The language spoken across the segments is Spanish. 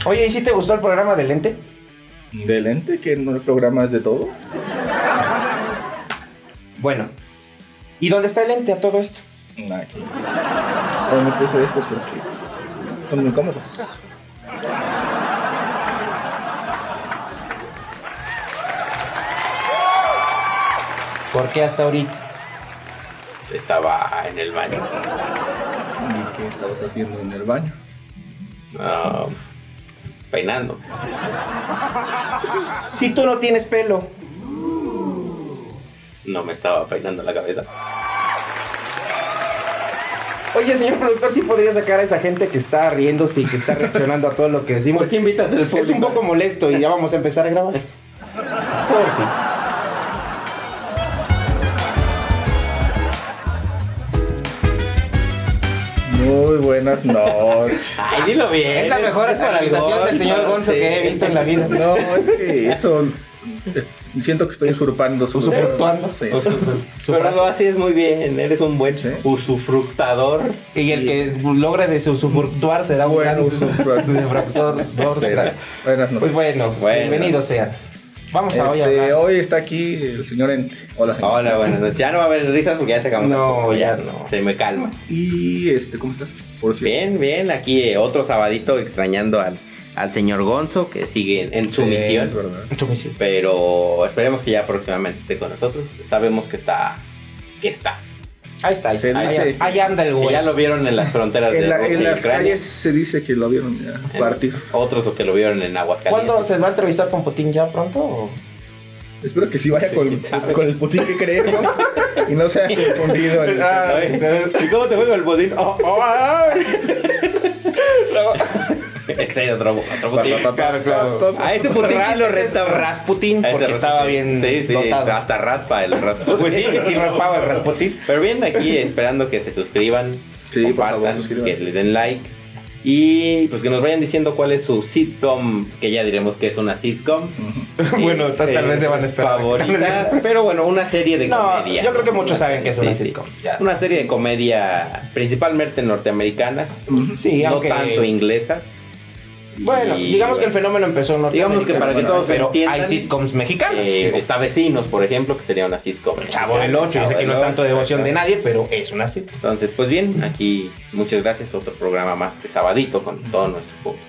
Oye, ¿y si te gustó el programa de Lente? ¿De Lente? ¿Que no el programa es de todo? Bueno, ¿y dónde está el Lente a todo esto? Aquí. Ahora me puse estos porque son muy cómodos. ¿Por qué hasta ahorita? Estaba en el baño. ¿Y qué estabas haciendo en el baño? Peinando. Si tú no tienes pelo. No me estaba peinando la cabeza. Oye, señor productor, ¿sí podría sacar a esa gente que está riéndose y que está reaccionando a todo lo que decimos? ¿Por qué invitas al público? Es un poco molesto y ya vamos a empezar a grabar. Porfis. Muy buenas noches. Ay, dilo bien. Es la mejor presentación del señor Gonzo que he visto en la vida. No, es que eso... siento que estoy usurpando su... Usufructuando. Sí. Pero lo haces muy bien. Eres un buen Sí. usufructador. Y el que logre usufructuar será un gran usufructuador. Buenas noches. Pues bueno, bienvenidos sean. Vamos a Hoy está aquí el señor Ente. Hola, señor. Hola, buenas noches. Ya no va a haber risas porque ya sacamos. No, ya no. Se me calma. Y ¿cómo estás? Por cierto. Bien, bien. Aquí otro sabadito extrañando al señor Gonzo que sigue en su misión. Es verdad. Pero esperemos que ya próximamente esté con nosotros. Sabemos que está. Ahí está. Se dice ahí anda el Que güey. ya lo vieron en las fronteras de Rusia En y las Ucrania. calles se dice que lo vieron ya partir. Otros que lo vieron en Aguascalientes. ¿Cuándo se va a entrevistar con Putin ya pronto? ¿O? Espero que sí vaya con el Putin que cree, ¿no? Y no sea confundido. ¿Y cómo te fue con el budín? Ese es otro Putin. Claro. A ese Putin sí lo Ese es restaba. Rasputin, A ese porque estaba bien Sí, dotado. hasta raspa el Rasputin. Pues sí raspaba el Rasputin. Pero bien, aquí esperando que se suscriban, Sí, por favor, compartan, suscríbanse. que le den like. Y pues que nos vayan diciendo cuál es su sitcom, que ya diremos que es una sitcom. Bueno, tal vez se van a esperar. Favorita, pero bueno, una serie de comedia. Yo creo que muchos saben que es una Sí, sitcom. Ya. Una serie de comedia principalmente norteamericanas, Sí, no aunque... tanto inglesas. Bueno, Y, digamos que el fenómeno empezó en Norteamérica. digamos que para que todos pero entiendan, hay sitcoms mexicanas. está Vecinos, por ejemplo, que sería una sitcom. Chavo del 8, yo sé que no es santo devoción de nadie, pero es una sitcom. Entonces, pues bien, aquí muchas gracias. Otro programa más de sabadito con todo nuestro público.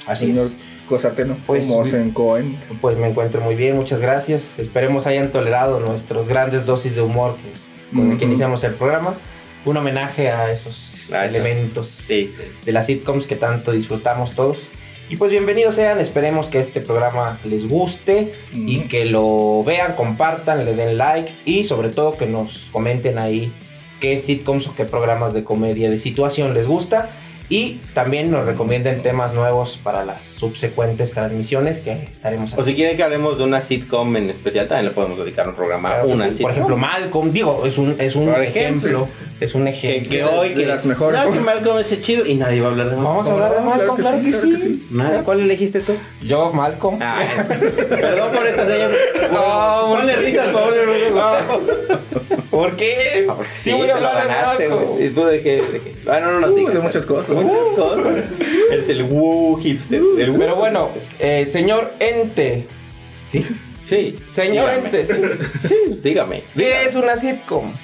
Así Señor es. Cosateno, Pues, como en Cohen. Pues me encuentro muy bien, muchas gracias. Esperemos hayan tolerado nuestros grandes dosis de humor con el que iniciamos el programa. Un homenaje a esos elementos de las sitcoms que tanto disfrutamos todos. Y pues bienvenidos sean, esperemos que este programa les guste y que lo vean, compartan, le den like y sobre todo que nos comenten ahí qué sitcoms o qué programas de comedia de situación les gusta. Y también nos recomienden temas nuevos para las subsecuentes transmisiones que estaremos haciendo. O si quieren que hablemos de una sitcom en especial, también le podemos dedicar un programa a una sitcom. Por ejemplo, Malcolm, digo, es un ejemplo. Es un ejemplo. Que hoy de las mejores. No, que Malcolm es chido y nadie va a hablar de Malcolm. Vamos a hablar de Malcolm, claro que sí. Nadie. ¿Cuál elegiste tú? Yo, Malcolm. Ay, perdón por esta señal. No, ponle risas, por favor. ¿Por qué? Sí, voy a te lo hablar de ganaste, Malcolm. güey. ¿Y tú de qué? Bueno, no nos digas. De muchas cosas. Muchas cosas. Eres el woo hipster. Pero bueno, señor Ente. ¿Sí? Sí. Señor dígame. Ente, sí. Sí, dígame. ¿Qué es una sitcom?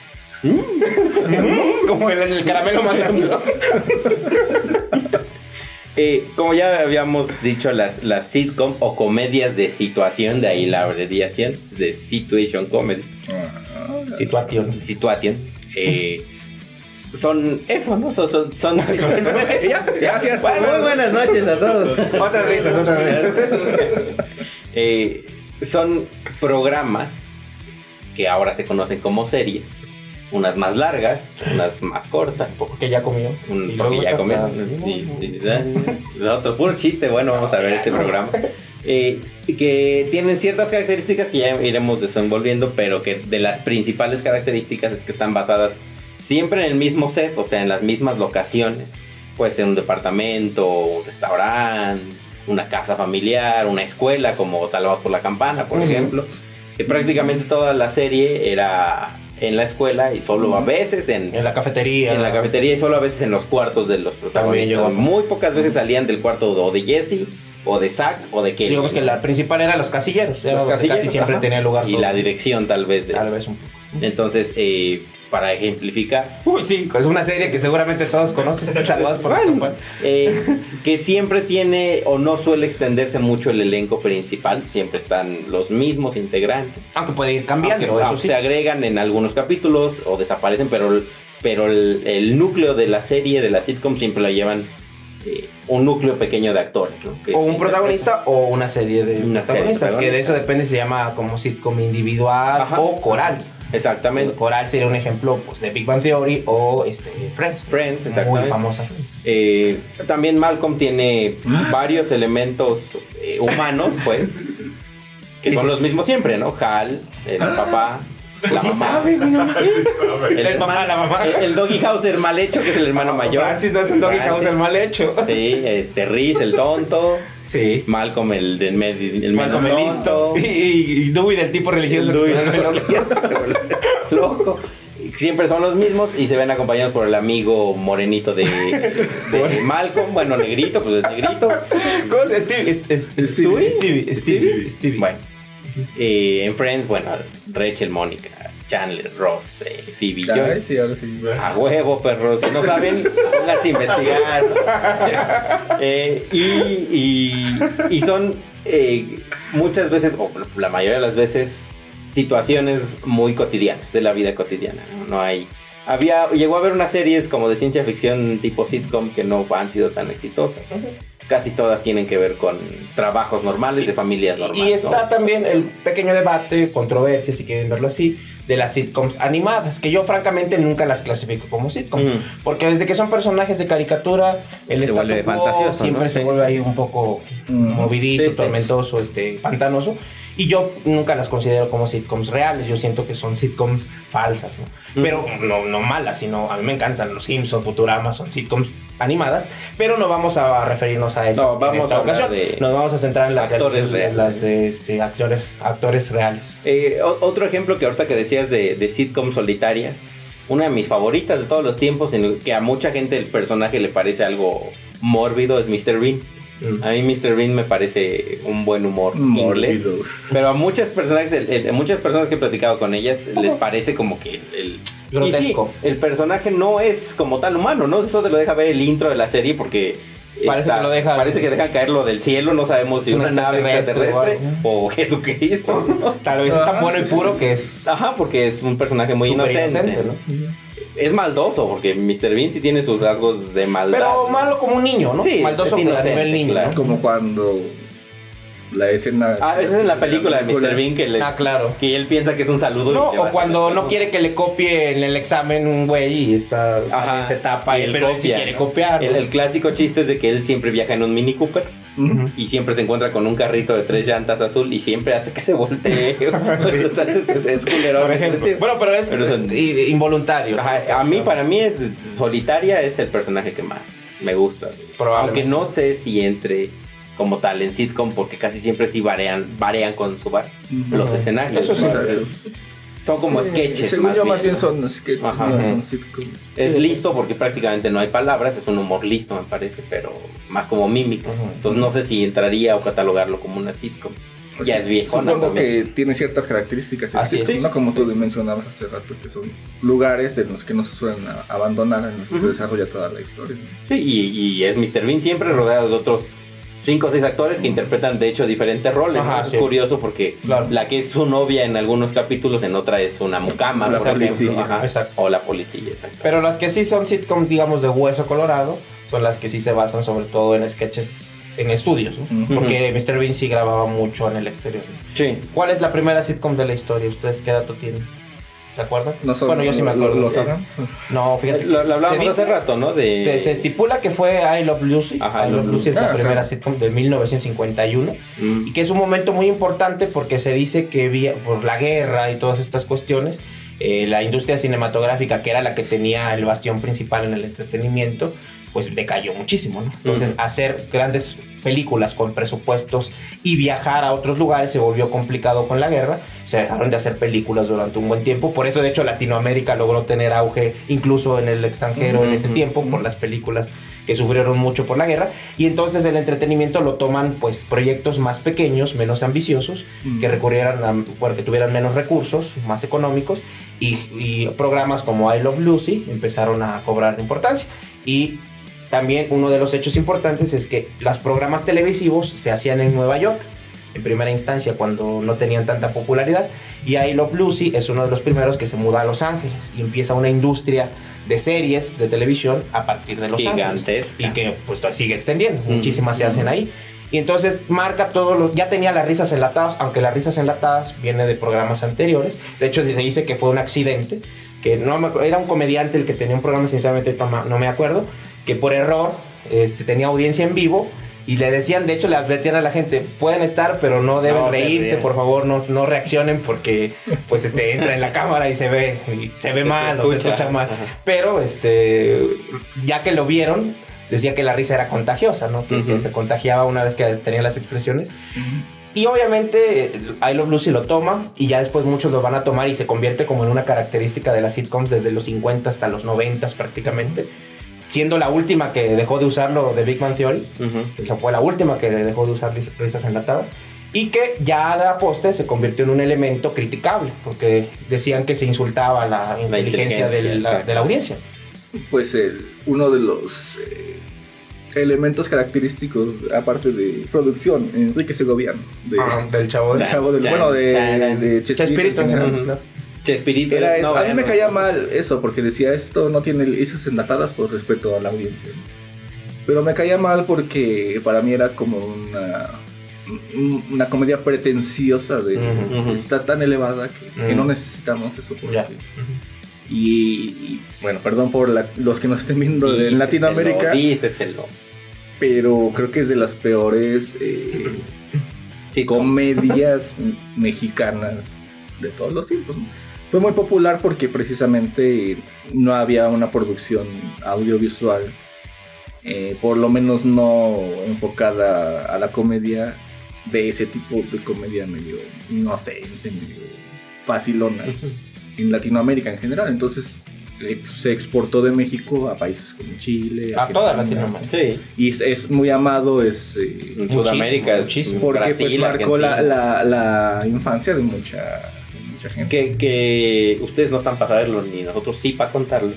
Como el caramelo más ácido. Como ya habíamos dicho, las sitcom o comedias de situación, de ahí la abreviación de situation comedy. Situation. Son eso, ¿no? Son Gracias. Bueno, muy buenas noches a todos. Otras risas. Son programas que ahora se conocen como series. Unas más largas, unas más cortas. Porque ya comió. Porque ya comieron. Otro puro chiste. Bueno, vamos a ver este programa. Que tienen ciertas características que ya iremos desenvolviendo, pero que de las principales características es que están basadas siempre en el mismo set, o sea, en las mismas locaciones. Puede ser un departamento, un restaurante, una casa familiar, una escuela como Salvados por la Campana, por ejemplo. Que prácticamente toda la serie era en la escuela y solo a veces en la cafetería. En la cafetería y solo a veces en los cuartos de los protagonistas. Muy pocas veces salían del cuarto o de Jesse, o de Zack, o de Kelly. Digamos que la principal era los casilleros. Los casilleros casi siempre tenía lugar. Y la dirección tal vez. Tal vez un poco. Entonces, para ejemplificar... Uy, sí, es una serie que seguramente todos conocen. Saludos por que siempre tiene o no suele extenderse mucho el elenco principal. Siempre están los mismos integrantes. Aunque puede ir cambiando, eso sí. Se agregan en algunos capítulos o desaparecen, pero el núcleo de la serie, de la sitcom, siempre la llevan un núcleo pequeño de actores, ¿no? O un protagonista o una serie de protagonistas, que de eso depende, se llama como sitcom individual o coral. Exactamente. Coral sería un ejemplo pues, de Big Bang Theory o Friends. Friends, exactamente. Muy famosa Friends. También Malcolm tiene varios elementos humanos, pues, que son los mismos siempre, ¿no? Hal, el papá. Pues sí sabe, güey, no el papá, la mamá. El Doggy Hauser mal hecho, que es el hermano mayor. Francis no es el Doggy Hauser mal hecho. Sí, Reese el tonto. Sí. Malcolm el del medio, el Malcolm el listo. Y Dewey del tipo religioso. Loco. Siempre son los mismos y se ven acompañados por el amigo morenito de Malcolm. Bueno, negrito, pues es negrito. ¿Cómo es? Stevie. Bueno. En Friends, bueno, Rachel, Mónica, Chandler, Ross, Phoebe. Ahora sí. A huevo, perros. Si no saben, pónganse a investigar. Y son muchas veces, o la mayoría de las veces, situaciones muy cotidianas, de la vida cotidiana. No hay... Llegó a haber unas series como de ciencia ficción tipo sitcom que no han sido tan exitosas. Casi todas tienen que ver con trabajos normales de familias normales. Y está también el pequeño debate, controversia, si quieren verlo así, de las sitcoms animadas, que yo francamente nunca las clasifico como sitcom, porque desde que son personajes de caricatura, el se vuelve fantasioso, siempre, ¿no? Se vuelve ahí un poco movidizo, tormentoso, pantanoso. Y yo nunca las considero como sitcoms reales. Yo siento que son sitcoms falsas, ¿no? Pero no malas, sino a mí me encantan los Simpsons, Futurama, son sitcoms animadas, pero no vamos a referirnos a esas en esta ocasión. Nos vamos a centrar en las actores actores reales. Otro ejemplo que ahorita que decías de sitcoms solitarias, una de mis favoritas de todos los tiempos, en el que a mucha gente el personaje le parece algo mórbido, es Mr. Bean. A mí Mr. Bean me parece un buen humor inglés, pero a muchas personas que he platicado con ellas les parece como que grotesco. Sí, el personaje no es como tal humano, ¿no? Eso te lo deja ver el intro de la serie porque parece que dejan caerlo del cielo, no sabemos si una nave extraterrestre o Jesucristo, ¿no? Tal vez es tan bueno y puro que es... Ajá, porque es un personaje muy inocente, ¿no? Es maldoso, porque Mr. Bean sí tiene sus rasgos de maldad. Pero malo como un niño, ¿no? Sí, maldoso es inocente, a nivel niño, claro. ¿No? Como cuando la escena... esa es en la película de Mr. Bean claro. Que él piensa que es un saludo. No, o cuando no quiere que le copie en el examen un güey y está... Ajá, se tapa y pero copia, él sí quiere copiar. El clásico chiste es de que él siempre viaja en un Mini Cooper. Y siempre se encuentra con un carrito de 3 llantas azul y siempre hace que se voltee. Es culero. Por ejemplo. Bueno, pero es involuntario. Ajá, para mí es solitaria, es el personaje que más me gusta. Aunque no sé si entre como tal en sitcom, porque casi siempre sí varían con su los escenarios. Eso sí. Son como sketches. Según yo, más bien son sketches. Son sitcom. Es listo porque prácticamente no hay palabras. Es un humor listo, me parece, pero más como mímico. Entonces no sé si entraría o catalogarlo como una sitcom. Pues ya es viejo. Supongo que tiene ciertas características. Así es. ¿No? Como tú mencionabas hace rato, que son lugares de los que no se suelen abandonar, en los que se desarrolla toda la historia, ¿no? Sí, y es Mr. Bean siempre rodeado de otros 5 o 6 actores que interpretan de hecho diferentes roles. Ajá, es curioso porque la que es su novia en algunos capítulos, en otra es una mucama, la policía. O la policía, exacto. Pero las que sí son sitcom, digamos, de hueso colorado, son las que sí se basan sobre todo en sketches en estudios, ¿no? Porque Mr. Bean sí grababa mucho en el exterior, ¿no? Sí. ¿Cuál es la primera sitcom de la historia? ¿Ustedes qué dato tienen? ¿Se acuerdan? No son, bueno, yo sí me acuerdo. ¿Los hagan? No, fíjate. Lo hablábamos hace rato, ¿no? Se estipula que fue I Love Lucy. Ajá, I Love Lucy es la primera sitcom de 1951. Y que es un momento muy importante porque se dice que por la guerra y todas estas cuestiones, la industria cinematográfica, que era la que tenía el bastión principal en el entretenimiento, pues decayó muchísimo, ¿no? Entonces, hacer grandes películas con presupuestos y viajar a otros lugares se volvió complicado con la guerra. Se dejaron de hacer películas durante un buen tiempo. Por eso, de hecho, Latinoamérica logró tener auge incluso en el extranjero en ese tiempo, por las películas que sufrieron mucho por la guerra. Y entonces el entretenimiento lo toman, pues, proyectos más pequeños, menos ambiciosos, que recurrieran que tuvieran menos recursos, más económicos, y programas como I Love Lucy empezaron a cobrar importancia. Y también uno de los hechos importantes es que los programas televisivos se hacían en Nueva York, en primera instancia, cuando no tenían tanta popularidad. Y I Love Lucy es uno de los primeros que se muda a Los Ángeles y empieza una industria de series de televisión a partir de Los Ángeles. Y que pues sigue extendiendo, muchísimas se hacen ahí. Y entonces marca ya tenía las risas enlatadas, aunque las risas enlatadas viene de programas anteriores. De hecho, se dice que fue un accidente, que era un comediante el que tenía un programa, sinceramente no me acuerdo, que por error tenía audiencia en vivo y le decían, de hecho le advertían a la gente, pueden estar pero no deben reírse, por favor no reaccionen porque pues entra en la cámara y se ve mal o se escucha mal. Pero ya que lo vieron, decía que la risa era contagiosa, ¿no? Que se contagiaba una vez que tenía las expresiones. Y obviamente I Love Lucy lo toma y ya después muchos lo van a tomar y se convierte como en una característica de las sitcoms desde los 50 hasta los 90 prácticamente, siendo la última que dejó de usarlo de Big Bang Theory. Esa fue la última que dejó de usar risas enlatadas y que ya a la postre se convirtió en un elemento criticable porque decían que se insultaba la inteligencia de la audiencia. Pues uno de los elementos característicos, aparte de producción, Enrique Segoviano, del Chavo de Chespirito en general, ¿no? Chespirito era eso. A mí me caía mal eso porque decía, esto no tiene risas enlatadas por respeto a la audiencia, pero me caía mal porque para mí era como una comedia pretenciosa está tan elevada que no necesitamos eso porque y bueno, perdón por los que nos estén viendo en Latinoamérica, díceselo, pero creo que es de las peores comedias mexicanas de todos los tiempos, ¿no? Fue muy popular porque precisamente no había una producción audiovisual, por lo menos no enfocada a la comedia, de ese tipo de comedia medio inocente, medio facilona, en Latinoamérica en general. Entonces se exportó de México a países como Chile, a toda Latinoamérica. Sí. Y es muy amado, en Sudamérica, muchísimo, porque Brasil, pues marcó la infancia de mucha gente. Que ustedes no están para saberlo, ni nosotros sí para contarlo.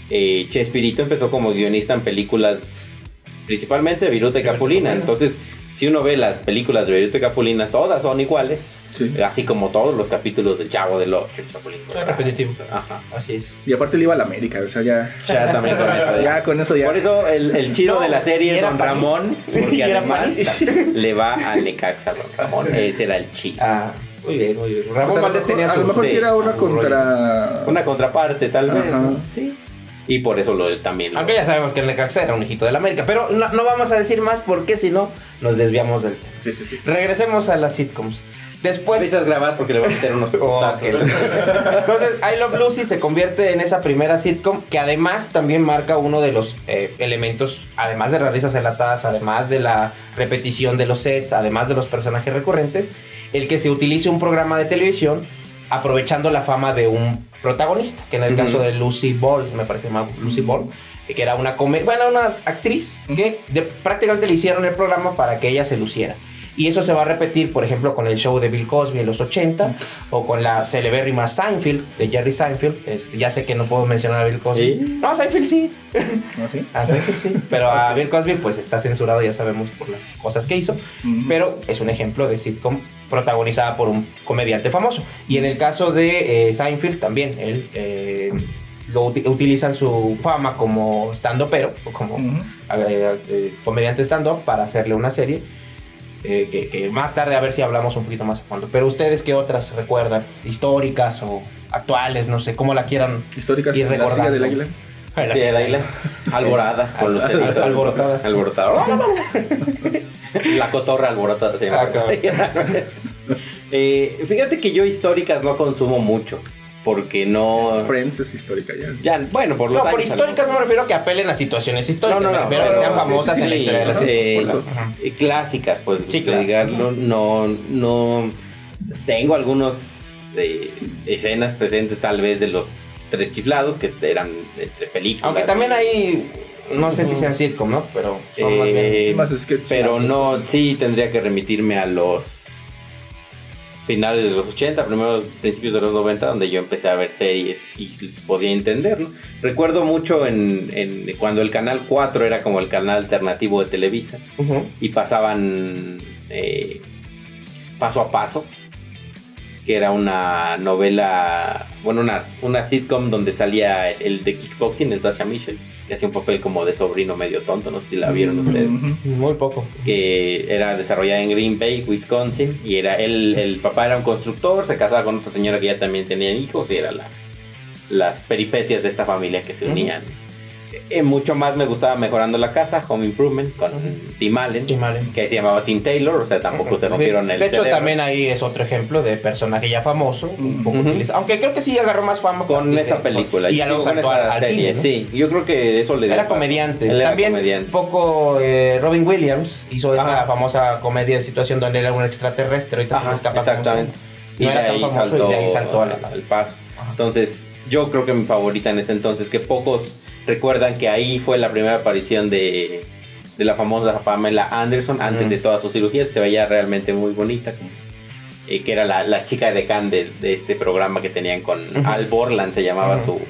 Chespirito empezó como guionista en películas, principalmente de Viruta y Capulina. Entonces, si uno ve las películas de Viruta y Capulina, todas son iguales. Sí. Así como todos los capítulos del Chavo del Ocho, Chapulín. Repetitivo. Ajá, así es. Y aparte le iba a la América, o sea, ya también con eso. Ya con eso ya. Por eso el chido de la serie es Don Ramón, porque además le va a Necaxa Don Ramón. Ese era el chido. Muy bien. Ramón Valdés tenía a lo mejor sí era una contraparte, tal vez. ¿No? Sí. Y por eso también. Aunque ya sabemos que el Necaxa era un hijito de la América. Pero no vamos a decir más porque si no nos desviamos del tema. Sí. Regresemos a las sitcoms. Después... Risas grabadas porque le voy a meter unos Entonces, I Love Lucy se convierte en esa primera sitcom que además también marca uno de los elementos, además de las risas enlatadas, además de la repetición de los sets, además de los personajes recurrentes, el que se utilice un programa de televisión aprovechando la fama de un protagonista, que en el caso de Lucy Ball, me parece que se llama Lucy Ball, que era una actriz que prácticamente le hicieron el programa para que ella se luciera. Y eso se va a repetir, por ejemplo, con el show de Bill Cosby en los 80 o con la celebérrima Seinfeld, de Jerry Seinfeld. Ya sé que no puedo mencionar a Bill Cosby. ¿Sí? No, a Seinfeld sí. ¿No, sí? A Seinfeld sí. Pero a Bill Cosby pues está censurado, ya sabemos, por las cosas que hizo. Pero es un ejemplo de sitcom protagonizada por un comediante famoso. Y en el caso de Seinfeld también, él... utilizan su fama como stand-upero o como comediante stand-up para hacerle una serie. Que más tarde a ver si hablamos un poquito más a fondo. Pero ustedes, ¿qué otras recuerdan? ¿Históricas o actuales? No sé, cómo la quieran históricas, ir recordando. ¿La silla del águila? Sí, el águila. Alborada. Con los alborotada. La cotorra alborotada se llama. Fíjate que yo históricas no consumo mucho. porque no... Friends es histórica ya. Bueno, por los años. Por históricas no me refiero a que apelen a situaciones históricas. No, me refiero a que sean famosas en la historia de las clásicas, pues, digarlo. No... Tengo algunos escenas presentes tal vez de los Tres Chiflados, que eran entre películas. Aunque también hay... No sé si sean sitcom, ¿no? Pero son más bien... Más sketches. Pero no... Sí, tendría que remitirme a los... finales de los 80, principios de los 90, donde yo empecé a ver series y podía entender, ¿no? Recuerdo mucho en cuando el Canal 4 era como el canal alternativo de Televisa, y pasaban Paso a Paso, que era una novela, bueno, una sitcom donde salía el de kickboxing, el Sasha Mitchell, y hacía un papel como de sobrino medio tonto, no sé si la vieron ustedes. Muy poco. Que era desarrollada en Green Bay, Wisconsin, y era el papá era un constructor, se casaba con otra señora que ya también tenía hijos, y era las peripecias de esta familia que se unían. Mucho más me gustaba Mejorando la Casa, Home Improvement, con Tim Allen, que se llamaba Tim Taylor, o sea, tampoco se rompieron el De hecho, cerebro. también ahí es otro ejemplo de personaje ya famoso, un poco utilizado. Aunque creo que sí agarró más fama con esa película. Y a los al serie, cine, ¿no? Sí, yo creo que eso le dio. Era comediante. Él era también comediante. Un poco Robin Williams hizo esta famosa comedia de situación donde él era un extraterrestre, ahorita se me escapa. Exactamente. No y, de ahí saltó al paso. Entonces, yo creo que mi favorita en ese entonces, que pocos recuerdan que ahí fue la primera aparición de la famosa Pamela Anderson, antes de todas sus cirugías. Se veía realmente muy bonita, como, que era la chica decán de este programa que tenían con Al Borland, se llamaba su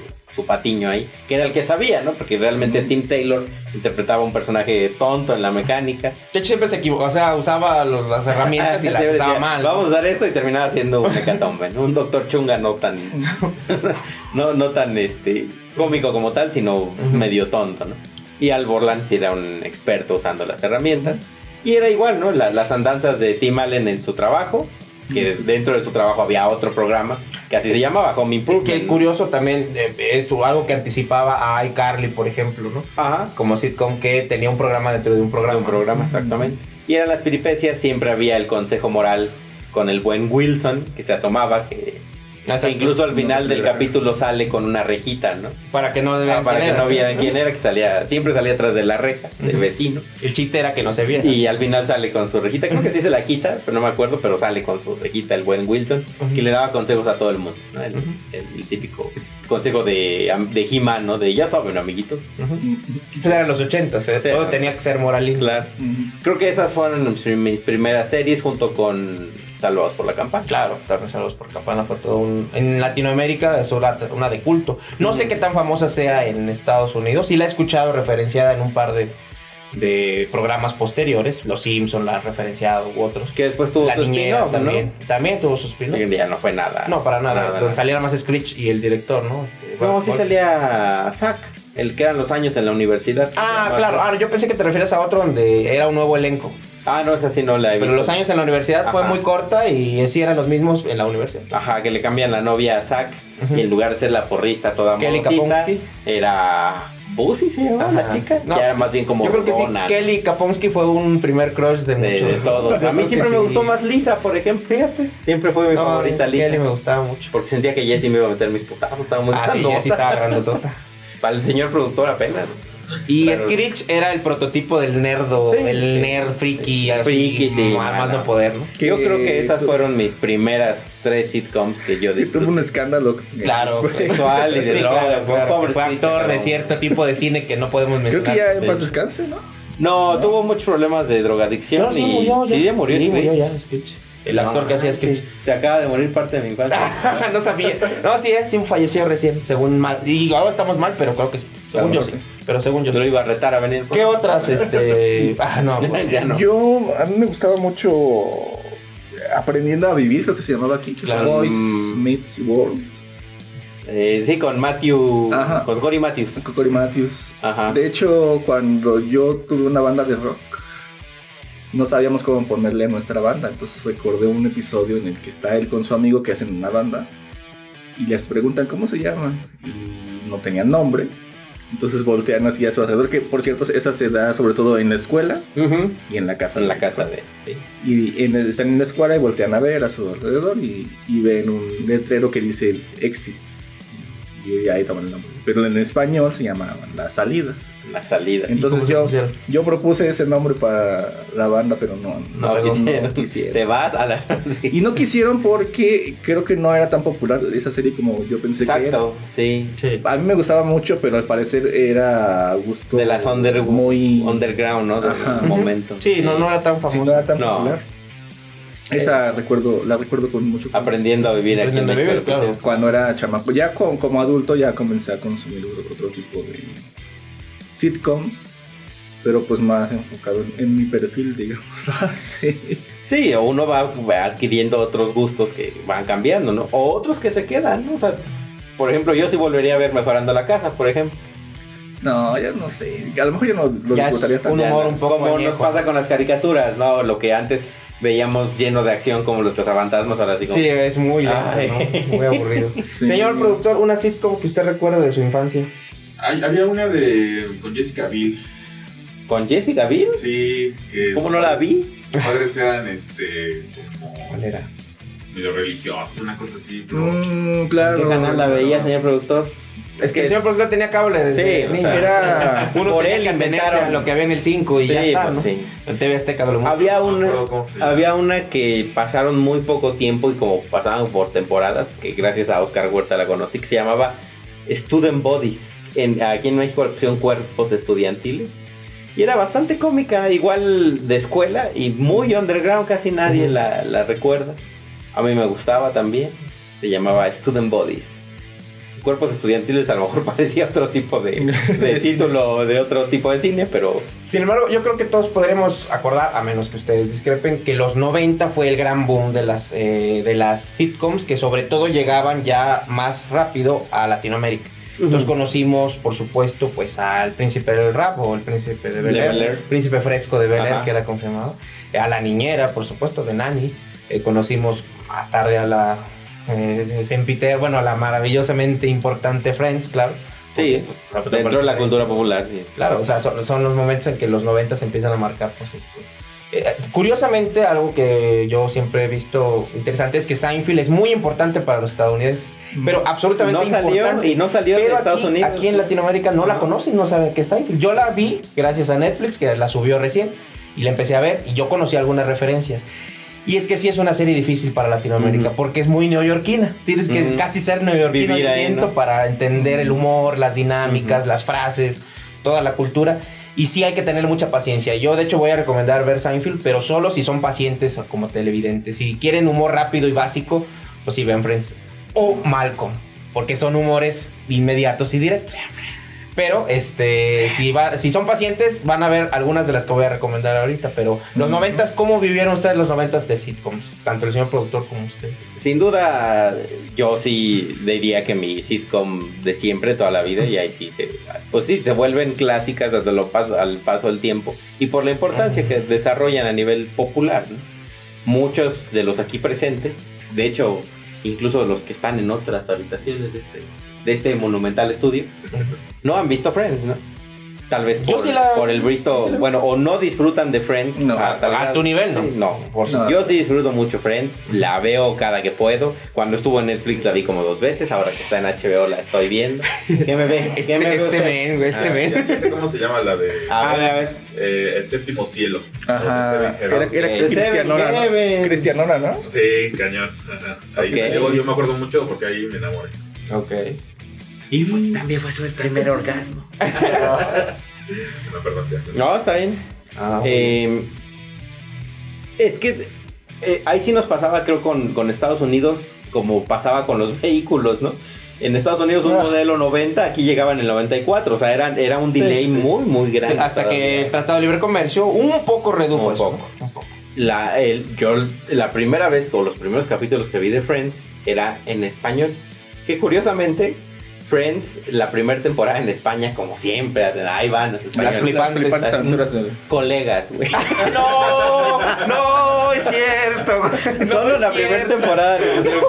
patiño ahí, que era el que sabía, ¿no? Porque realmente Tim Taylor interpretaba un personaje tonto en la mecánica. De hecho, siempre se equivocaba, o sea, usaba las herramientas y las usaba decía, mal. Vamos a usar esto, y terminaba siendo un hecatombe, ¿no? Un doctor chunga no tan no tan cómico como tal, sino medio tonto, ¿no? Y Al Borland sí era un experto usando las herramientas. Y era igual, ¿no? Las andanzas de Tim Allen en su trabajo, que dentro de su trabajo había otro programa que así se llamaba, Home Improvement. Que curioso también, es algo que anticipaba a iCarly, por ejemplo, ¿no? Ajá. Como sitcom que tenía un programa dentro de un programa. Exactamente. Y eran las peripecias, siempre había el consejo moral con el buen Wilson, que se asomaba, que incluso al final del capítulo sale con una rejita, ¿no? Para que no vean para que no vieran quién era, que siempre salía atrás de la reja, del vecino. El chiste era que no se viera. Y al final sale con su rejita, creo que sí se la quita, pero no me acuerdo, pero sale con su rejita el buen Wilson, que le daba consejos a todo el mundo, ¿no? El típico consejo de He-Man, ¿no? De ya saben, amiguitos. Pues eran los 80s, todo tenía que ser moralín. Claro. Creo que esas fueron mis primeras series, junto con Salvados por la Campana. Claro, también Salvados por la Campana fue todo en Latinoamérica es una de culto. No sé qué tan famosa sea en Estados Unidos. Sí la he escuchado referenciada en un par de programas posteriores. Los Simpson la han referenciado u otros. Que después tuvo su spin-off, también. ¿no? También tuvo su spin-off. Ya no fue nada. No, para nada. Donde salía más Screech y el director, ¿no? No, sí salía Zack, el que eran los años en la universidad. Claro. Yo pensé que te refieres a otro donde era un nuevo elenco. No, esa sí no la he visto. Pero los años en la universidad fue muy corta y sí eran los mismos en la universidad. Ajá, que le cambian la novia a Zack y en lugar de ser la porrista toda Kelly Kapowski era Bussy, ¿se llamaba la chica? No, que era más bien como yo creo que Ronan. sí, Kelly Kapowski fue un primer crush de muchos. De todos. A mí siempre me gustó más Lisa, por ejemplo. Fíjate. Siempre fue mi favorita Lisa. Kelly me gustaba mucho. Porque sentía que Jessie me iba a meter mis putazos. Estaba muy sí, Jessie estaba grandotota. Para el señor productor apenas. Y Screech era el prototipo del nerdo, nerd friki, así, más no poder, ¿no? Yo creo que esas fueron mis primeras 3 sitcoms que yo disfruté. Tuvo un escándalo. Claro, sexual y de drogas. Fue actor de cierto tipo de cine que no podemos mencionar. Creo que ya en paz descanse, ¿no? No, tuvo muchos problemas de drogadicción. Pero sí murió ya. Sí, ya murió Screech. El actor que hacía Screech. Se acaba de morir parte de mi infancia. No sabía. No, sí falleció recién, según mal. Y ahora estamos mal, pero creo que sí. Según yo sí. Pero según yo lo iba a retar a venir. ¿Qué otras? No, ya no. A mí me gustaba mucho Aprendiendo a Vivir, creo que se llamaba aquí. Boys Meets World. Sí, con Matthew. Ajá. Con Cory Matthews. Con Cory Matthews. Ajá. De hecho, cuando yo tuve una banda de rock, no sabíamos cómo ponerle a nuestra banda. Entonces recordé un episodio en el que está él con su amigo que hacen una banda y les preguntan cómo se llaman. Y no tenían nombre. Entonces voltean así a su alrededor, que por cierto esa se da sobre todo en la escuela y en la casa. En la casa de... Sí. Y están en la escuela y voltean a ver a su alrededor y ven un letrero que dice Exit. Y ahí toman el nombre. Pero en español se llamaban Las Salidas. Las Salidas. Entonces yo propuse ese nombre para la banda, pero no quisieron. Te vas a la... Y no quisieron porque creo que no era tan popular esa serie como yo pensé que era. Exacto, sí. A mí me gustaba mucho, pero al parecer era gusto de las muy underground, ¿no? Del momento. Sí, no era tan famosa. Sí, no era tan popular. Esa la recuerdo con mucho cariño. Aprendiendo a vivir aquí en México. Claro. Cuando era chamaco. Ya como adulto ya comencé a consumir otro tipo de sitcoms, pero pues más enfocado en mi perfil, digamos así. Sí, o uno va adquiriendo otros gustos que van cambiando, ¿no? O otros que se quedan, ¿no? O sea, por ejemplo, yo sí volvería a ver Mejorando la Casa, por ejemplo. No, ya no sé. A lo mejor ya no lo disfrutaría tanto. Un humor un poco como añejo. nos pasa con las caricaturas, ¿no? Lo que antes veíamos lleno de acción como los cazafantasmas, ahora sí como... Sí, es muy lento, ¿no? Muy aburrido. Sí. Señor productor, una sitcom que usted recuerda de su infancia. Había una con Jessica Biel. ¿Con Jessica Biel? Sí. Que ¿Cómo no la vi? Sus padres eran como... ¿Cuál era? Medio religiosos, una cosa así. Pero... Claro. ¿Qué canal la veía, señor productor? Es que el señor productor tenía cable desde sí, niño. O sea, era uno por tenía él que atenerse inventaron a lo que había en el 5 y sí, ya está, pues ¿no? Sí. El TV Azteca de lo mucho. Había una que pasaron muy poco tiempo y como pasaban por temporadas, que gracias a Oscar Huerta la conocí, que se llamaba Student Bodies. Aquí en México la pusieron Cuerpos Estudiantiles. Y era bastante cómica, igual de escuela y muy underground, casi nadie la recuerda. A mí me gustaba también. Se llamaba Student Bodies. Cuerpos Estudiantiles a lo mejor parecía otro tipo de título de otro tipo de cine, pero... Sin embargo, yo creo que todos podremos acordar, a menos que ustedes discrepen, que los 90 fue el gran boom de las sitcoms, que sobre todo llegaban ya más rápido a Latinoamérica. Entonces conocimos, por supuesto, pues al Príncipe del Rap o el Príncipe de Bel-Air, Príncipe Fresco de Bel-Air, que era como se llamaba. A la niñera, por supuesto, de Nanny. Conocimos más tarde a la... a la maravillosamente importante Friends, claro. Sí, dentro de la cultura popular, sí. Claro, o sea, son los momentos en que los 90 se empiezan a marcar, pues, curiosamente, algo que yo siempre he visto interesante es que Seinfeld es muy importante para los estadounidenses, pero absolutamente importante. No salió de Estados Unidos. Aquí en Latinoamérica no la conocen, no saben qué es Seinfeld. Yo la vi gracias a Netflix, que la subió recién, y la empecé a ver, y yo conocí algunas referencias. Y es que sí es una serie difícil para Latinoamérica, porque es muy neoyorquina. Tienes que casi ser neoyorquino, vivir ahí, ¿no? Para entender el humor, las dinámicas, las frases, toda la cultura. Y sí hay que tener mucha paciencia. Yo, de hecho, voy a recomendar ver Seinfeld, pero solo si son pacientes como televidentes. Si quieren humor rápido y básico, pues sí, ven Friends. O Malcolm, porque son humores inmediatos y directos. Pero si son pacientes, van a ver algunas de las que voy a recomendar ahorita. Pero los 90s, ¿cómo vivieron ustedes los 90s de sitcoms? Tanto el señor productor como ustedes. Sin duda, yo sí diría que mi sitcom de siempre, toda la vida, y ahí sí se vuelven clásicas al paso del tiempo. Y por la importancia que desarrollan a nivel popular, ¿no? Muchos de los aquí presentes, de hecho, incluso los que están en otras habitaciones de este monumental estudio, no han visto Friends, ¿no? Tal vez por el visto, bueno, o no disfrutan de Friends. No, a tu nivel, ¿no? No, yo sí disfruto mucho Friends, la veo cada que puedo. Cuando estuvo en Netflix la vi como 2 veces, ahora que está en HBO la estoy viendo. ¿Qué me ve? Este men. Ya sé cómo se llama la de... A ver. El Séptimo Cielo. Ajá. Era Cristianona, ¿no? Cristianona, ¿no? Sí, cañón. Ajá. Ahí yo me acuerdo mucho porque ahí me enamoré. Ok. Y también fue su primer orgasmo. No, perdón. No, está bien. Es que ahí sí nos pasaba, creo, con Estados Unidos, como pasaba con los vehículos, ¿no? En Estados Unidos un modelo 90, aquí llegaba en el 94, o sea, era un delay muy, muy grande. Sí, hasta que el Tratado de Libre Comercio un poco redujo eso. Un poco. La primera vez, o los primeros capítulos que vi de Friends, era en español. Que curiosamente, Friends, la primera temporada en España, como siempre, ahí van los españoles. Las flipantes aventuras de... Colegas, güey. ¡No! No es cierto. Solo la primera temporada le pusieron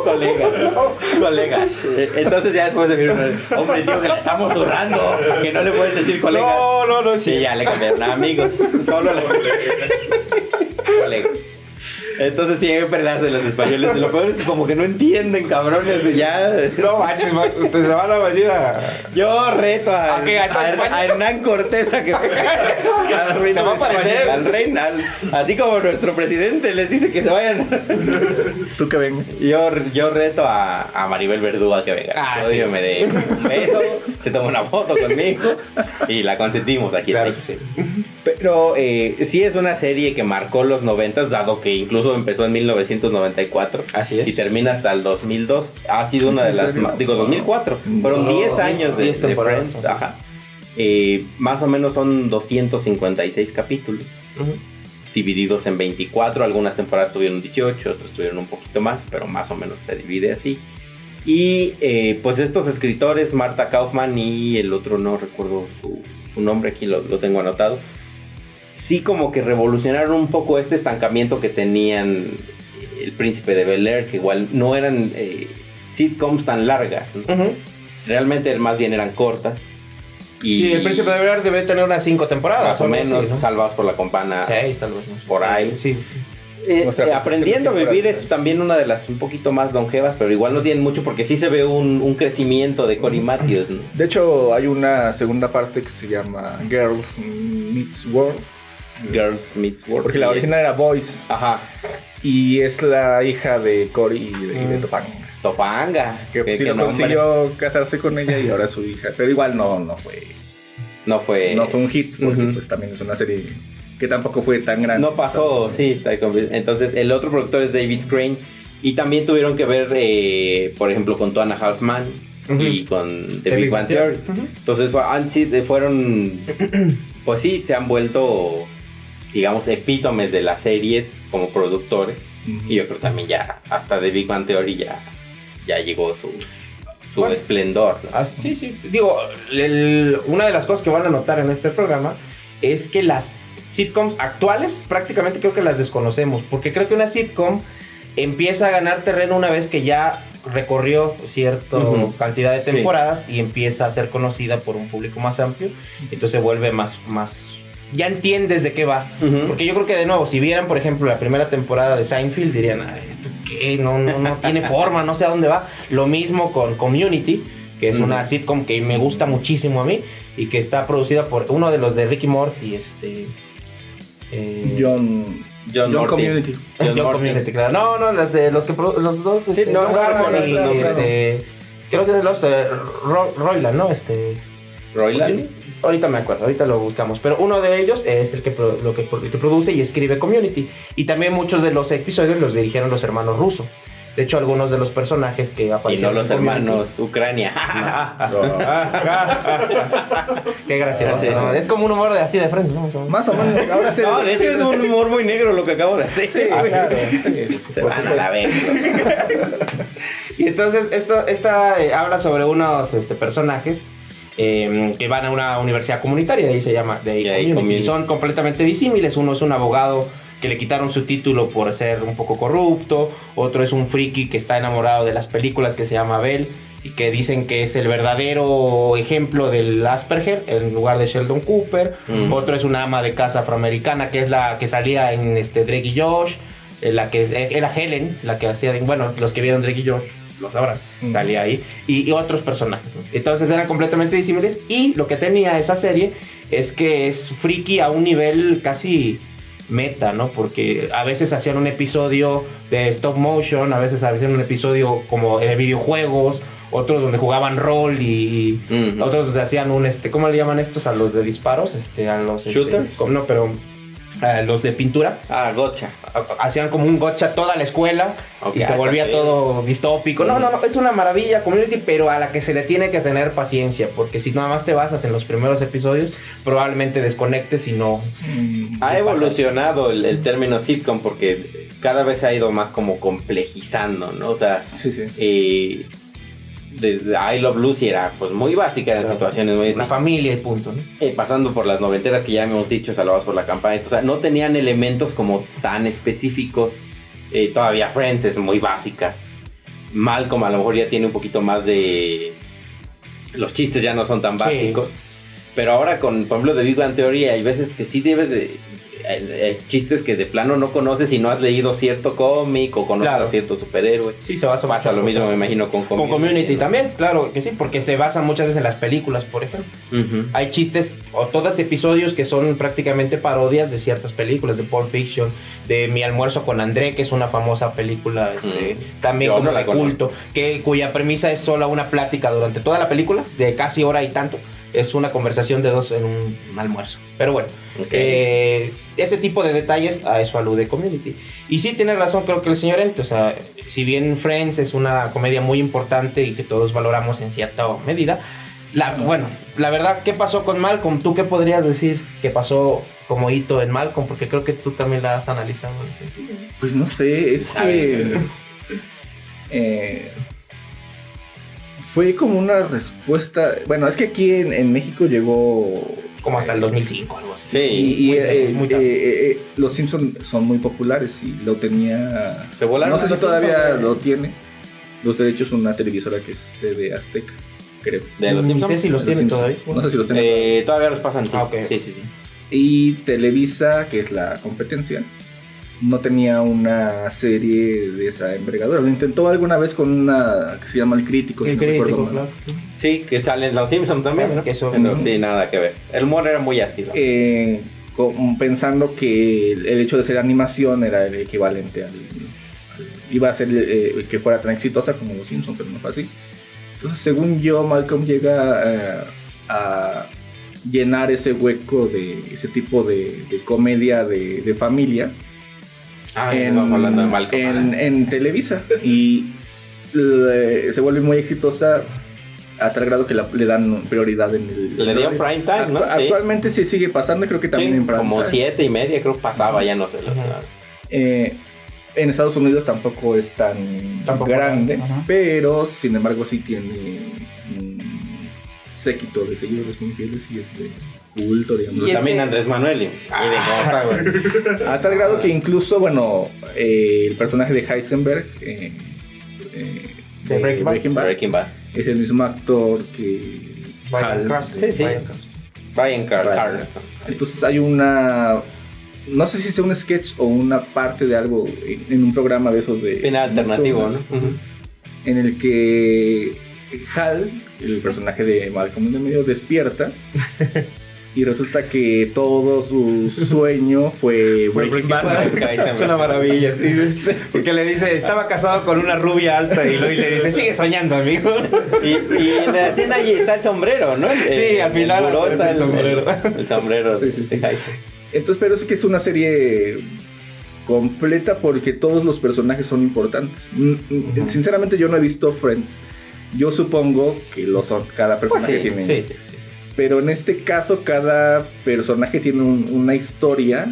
colegas. Entonces ya después de ver, hombre, tío, que la estamos zurrando, que no le puedes decir colegas. No, Sí, ya le cambiaron a amigos. Solo colegas. Entonces siempre le hacen los españoles. Lo peor es que como que no entienden, cabrones. Ya. No manches, te van a venir a... Yo reto a Hernán Cortés a que venga. Se va a aparecer. Al rey, así como nuestro presidente les dice que se vayan. Tú que venga. Yo reto a Maribel Verdú a que venga. Sí. Me dé un beso, se toma una foto conmigo y la consentimos aquí. Claro que sí. Pero sí es una serie que marcó los 90s, dado que incluso empezó en 1994. Así es. Y termina hasta el 2002. Ha sido una de las... Digo, 2004. Fueron 10 años de Friends. Ajá. Más o menos son 256 capítulos. Divididos en 24. Algunas temporadas tuvieron 18, otras tuvieron un poquito más, pero más o menos se divide así. Y pues estos escritores, Marta Kaufman y el otro no recuerdo su nombre, aquí lo tengo anotado. Sí, como que revolucionaron un poco este estancamiento que tenían El Príncipe de Bel-Air, que igual no eran sitcoms tan largas, ¿no? Realmente más bien eran cortas. Y sí, El Príncipe de Bel-Air debe tener unas 5 temporadas. Más o menos, así, ¿no? Salvados por la Campana. 6, tal vez. Por ahí. Sí. Aprendiendo a vivir es también una de las un poquito más longevas, pero igual no tienen mucho porque sí se ve un crecimiento de Cory Matthews, ¿no? De hecho, hay una segunda parte que se llama Girls Meets World. Porque la original era Boys. Ajá. Y es la hija de Cory y de Topanga. Topanga. Que sí lo consiguió casarse con ella y ahora es su hija. Pero igual no fue un hit porque pues también es una serie que tampoco fue tan grande. No pasó, sí, está ahí. Entonces el otro productor es David Crane. Y también tuvieron que ver, por ejemplo, con 2.5 Men y con The Big Bang Theory. Entonces fueron, pues sí, se han vuelto, digamos, epítomes de las series como productores. Y yo creo también ya hasta The Big Bang Theory ya llegó su esplendor, ¿no? Sí. Digo, una de las cosas que van a notar en este programa es que las sitcoms actuales prácticamente creo que las desconocemos, porque creo que una sitcom empieza a ganar terreno una vez que ya recorrió cierta cantidad de temporadas y empieza a ser conocida por un público más amplio, entonces se vuelve más ya entiendes de qué va, porque yo creo que de nuevo si vieran por ejemplo la primera temporada de Seinfeld dirían, ¿esto qué? No tiene forma, no sé a dónde va. Lo mismo con Community, que es una sitcom que me gusta muchísimo a mí y que está producida por uno de los de Rick y Morty, John Community. John Community, claro. No, los dos. Sí, no, creo que es de los Roiland, ¿no? ¿Roiland? Ahorita me acuerdo, ahorita lo buscamos. Pero uno de ellos es el que produce y escribe Community. Y también muchos de los episodios los dirigieron los hermanos Russo. De hecho, algunos de los personajes que aparecieron. Y no los hermanos Ucrania. Qué gracioso, ¿no? Es como un humor así de Friends, ¿no? Más o menos. Ahora sí. No, de hecho es un humor muy negro lo que acabo de hacer. Sí, claro. Se van a la vez. Y entonces, esta habla sobre unos personajes que van a una universidad comunitaria, de ahí se llama, de ahí Community. Y son completamente disímiles. Uno es un abogado que le quitaron su título por ser un poco corrupto, otro es un friki que está enamorado de las películas que se llama Bell y que dicen que es el verdadero ejemplo del Asperger en lugar de Sheldon Cooper. Otro es una ama de casa afroamericana que es la que salía en Drake y Josh, la que era Helen, la que hacía, bueno, los que vieron Drake y Josh lo sabrán, salía ahí, y otros personajes, ¿no? Entonces eran completamente disímiles, y lo que tenía esa serie es que es friki a un nivel casi meta, ¿no? Porque a veces hacían un episodio de stop motion, a veces hacían un episodio como de videojuegos, otros donde jugaban rol y otros donde hacían un ¿cómo le llaman estos a los de disparos? A los shooters. No, pero los de pintura. Gotcha. Hacían como un gotcha toda la escuela y se volvía todo distópico. No, es una maravilla Community, pero a la que se le tiene que tener paciencia, porque si nada más te basas en los primeros episodios, probablemente desconectes y no. Ha evolucionado el término sitcom porque cada vez se ha ido más como complejizando, ¿no? O sea, sí. desde I Love Lucy era pues muy básica, eran situaciones muy una familia y punto, ¿no? Pasando por las noventeras que ya hemos dicho, Salvados por la Campana, o sea, no tenían elementos como tan específicos. Todavía Friends es muy básica. Malcolm a lo mejor ya tiene un poquito más de... Los chistes ya no son tan básicos. Pero ahora con, por ejemplo, The Big Bang Theory hay veces que sí debes de... chistes que de plano no conoces y no has leído cierto cómic o conoces a cierto superhéroe. Sí, se basa. Pasa lo mismo, me imagino, con Community. Con Community también, claro que sí, porque se basan muchas veces en las películas, por ejemplo. Hay chistes o todos episodios que son prácticamente parodias de ciertas películas, de Pulp Fiction, de Mi Almuerzo con André, que es una famosa película, también como de culto, cuya premisa es solo una plática durante toda la película, de casi hora y tanto. Es una conversación de dos en un almuerzo. Pero bueno, ese tipo de detalles, a eso alude Community. Y sí, tiene razón, creo que el señor Ente. O sea, si bien Friends es una comedia muy importante y que todos valoramos en cierta medida, la verdad, ¿qué pasó con Malcolm? ¿Tú qué podrías decir que pasó como hito en Malcolm? Porque creo que tú también la has analizado en ese sentido. Pues no sé, es que... fue como una respuesta... Bueno, es que aquí en México llegó... Como hasta el 2005, algo así. Sí. Los Simpsons son muy populares y lo tenía... Se volaron. No sé si todavía lo tiene. Los derechos, una televisora que es de Azteca, creo. ¿De los Simpsons? No sé si los tienen todavía. No sé si los tienen. Todavía los pasan, sí. Okay. Sí. Y Televisa, que es la competencia, no tenía una serie de esa envergadura. Lo intentó alguna vez con una que se llama El Crítico. El Crítico, claro. Sí, que salen los Simpsons también, ¿no? Pero sí, nada que ver. El humor era muy ácido. Pensando que el hecho de ser animación era el equivalente iba a ser que fuera tan exitosa como los Simpsons, pero no fue así. Entonces, según yo, Malcolm llega a llenar ese hueco de ese tipo de comedia de familia. Hablando de Malcolm. En Televisa. Y se vuelve muy exitosa a tal grado que le dan prioridad en el... Le dio prime time, ¿no? Actualmente sí sigue pasando, creo que también en prime como time. 7:30 creo que pasaba, ya no sé. En Estados Unidos tampoco es tan grande, pero sin embargo sí tiene un séquito de seguidores muy fieles y es de culto, digamos. Y también Andrés Manuel. A tal grado que incluso, el personaje de Heisenberg de Breaking Bad es el mismo actor que Bryan Cranston. Bryan Cranston. Entonces hay una... No sé si sea un sketch o una parte de algo en un programa de esos de... Final alternativo, ¿no? En el que Hal, el personaje de Malcolm en el medio, despierta y resulta que todo su sueño fue Breaking Bad. Es una maravilla. Sí. Porque le dice, estaba casado con una rubia alta y le dice, sigue soñando, amigo. Y en la escena allí está el sombrero, ¿no? Sí, al final está el sombrero. El sombrero. Sí. Entonces, pero es que es una serie completa porque todos los personajes son importantes. Sinceramente yo no he visto Friends. Yo supongo que lo son. Cada personaje tiene... Sí. Pero en este caso cada personaje tiene una historia,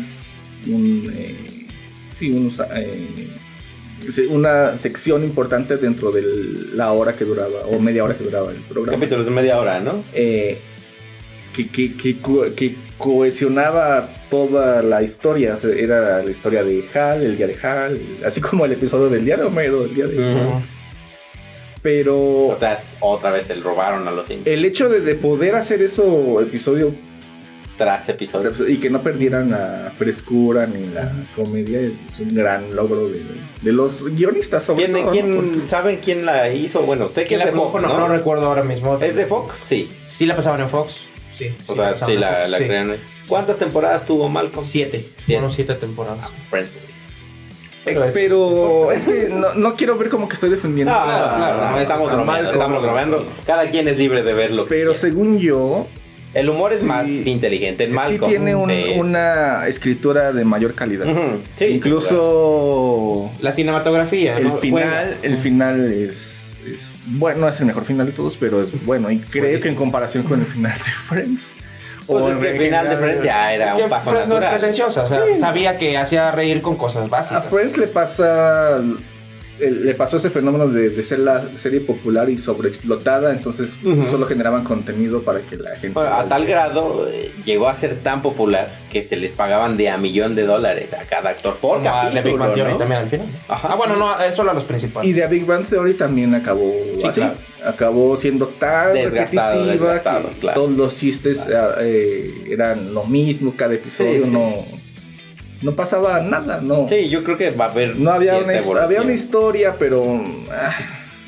una sección importante dentro de la hora que duraba, o media hora que duraba el programa. Capítulos de media hora, ¿no? Que cohesionaba toda la historia. O sea, era la historia de Hal, el día de Hal, así como el episodio del día de Homero, el día de... Pero... O sea, otra vez el robaron a los Simpsons. El hecho de poder hacer eso episodio tras episodio y que no perdieran la frescura ni la comedia es un gran logro de los guionistas sobre todo. ¿Saben quién la hizo? Bueno, sé que es de Fox, ¿no? No recuerdo ahora mismo. ¿Es de Fox? Sí. Sí la pasaban en Fox. Sí. O sea, sí la crearon. ¿Cuántas temporadas tuvo Malcolm? 7 temporadas. Friends. Pero es que no quiero ver como que estoy defendiendo. No, estamos bromeando. Cada quien es libre de verlo. Pero según yo... El humor es más inteligente en Malcolm. Sí tiene una escritura de mayor calidad. Sí, incluso... La cinematografía. El final es bueno, no es el mejor final de todos, pero es bueno. Y creo que en comparación con el final de Friends... Pues es que el final de Friends ya era un paso natural. No es pretenciosa, o sea, sabía que hacía reír con cosas básicas. A Friends le pasa le pasó ese fenómeno de ser la serie popular y sobreexplotada, entonces solo generaban contenido para que la gente... Bueno, a tal grado llegó a ser tan popular que se les pagaban de $1 millón a cada actor por capítulo, de Big Bang Theory, ¿no? También al final. Ajá. Bueno, no, solo a los principales. Y de Big Bang Theory también acabó así. Claro. Acabó siendo tan desgastado, claro. Todos los chistes eran lo mismo, cada episodio no pasaba nada, no. Sí, yo creo que va a haber. No había había una historia, pero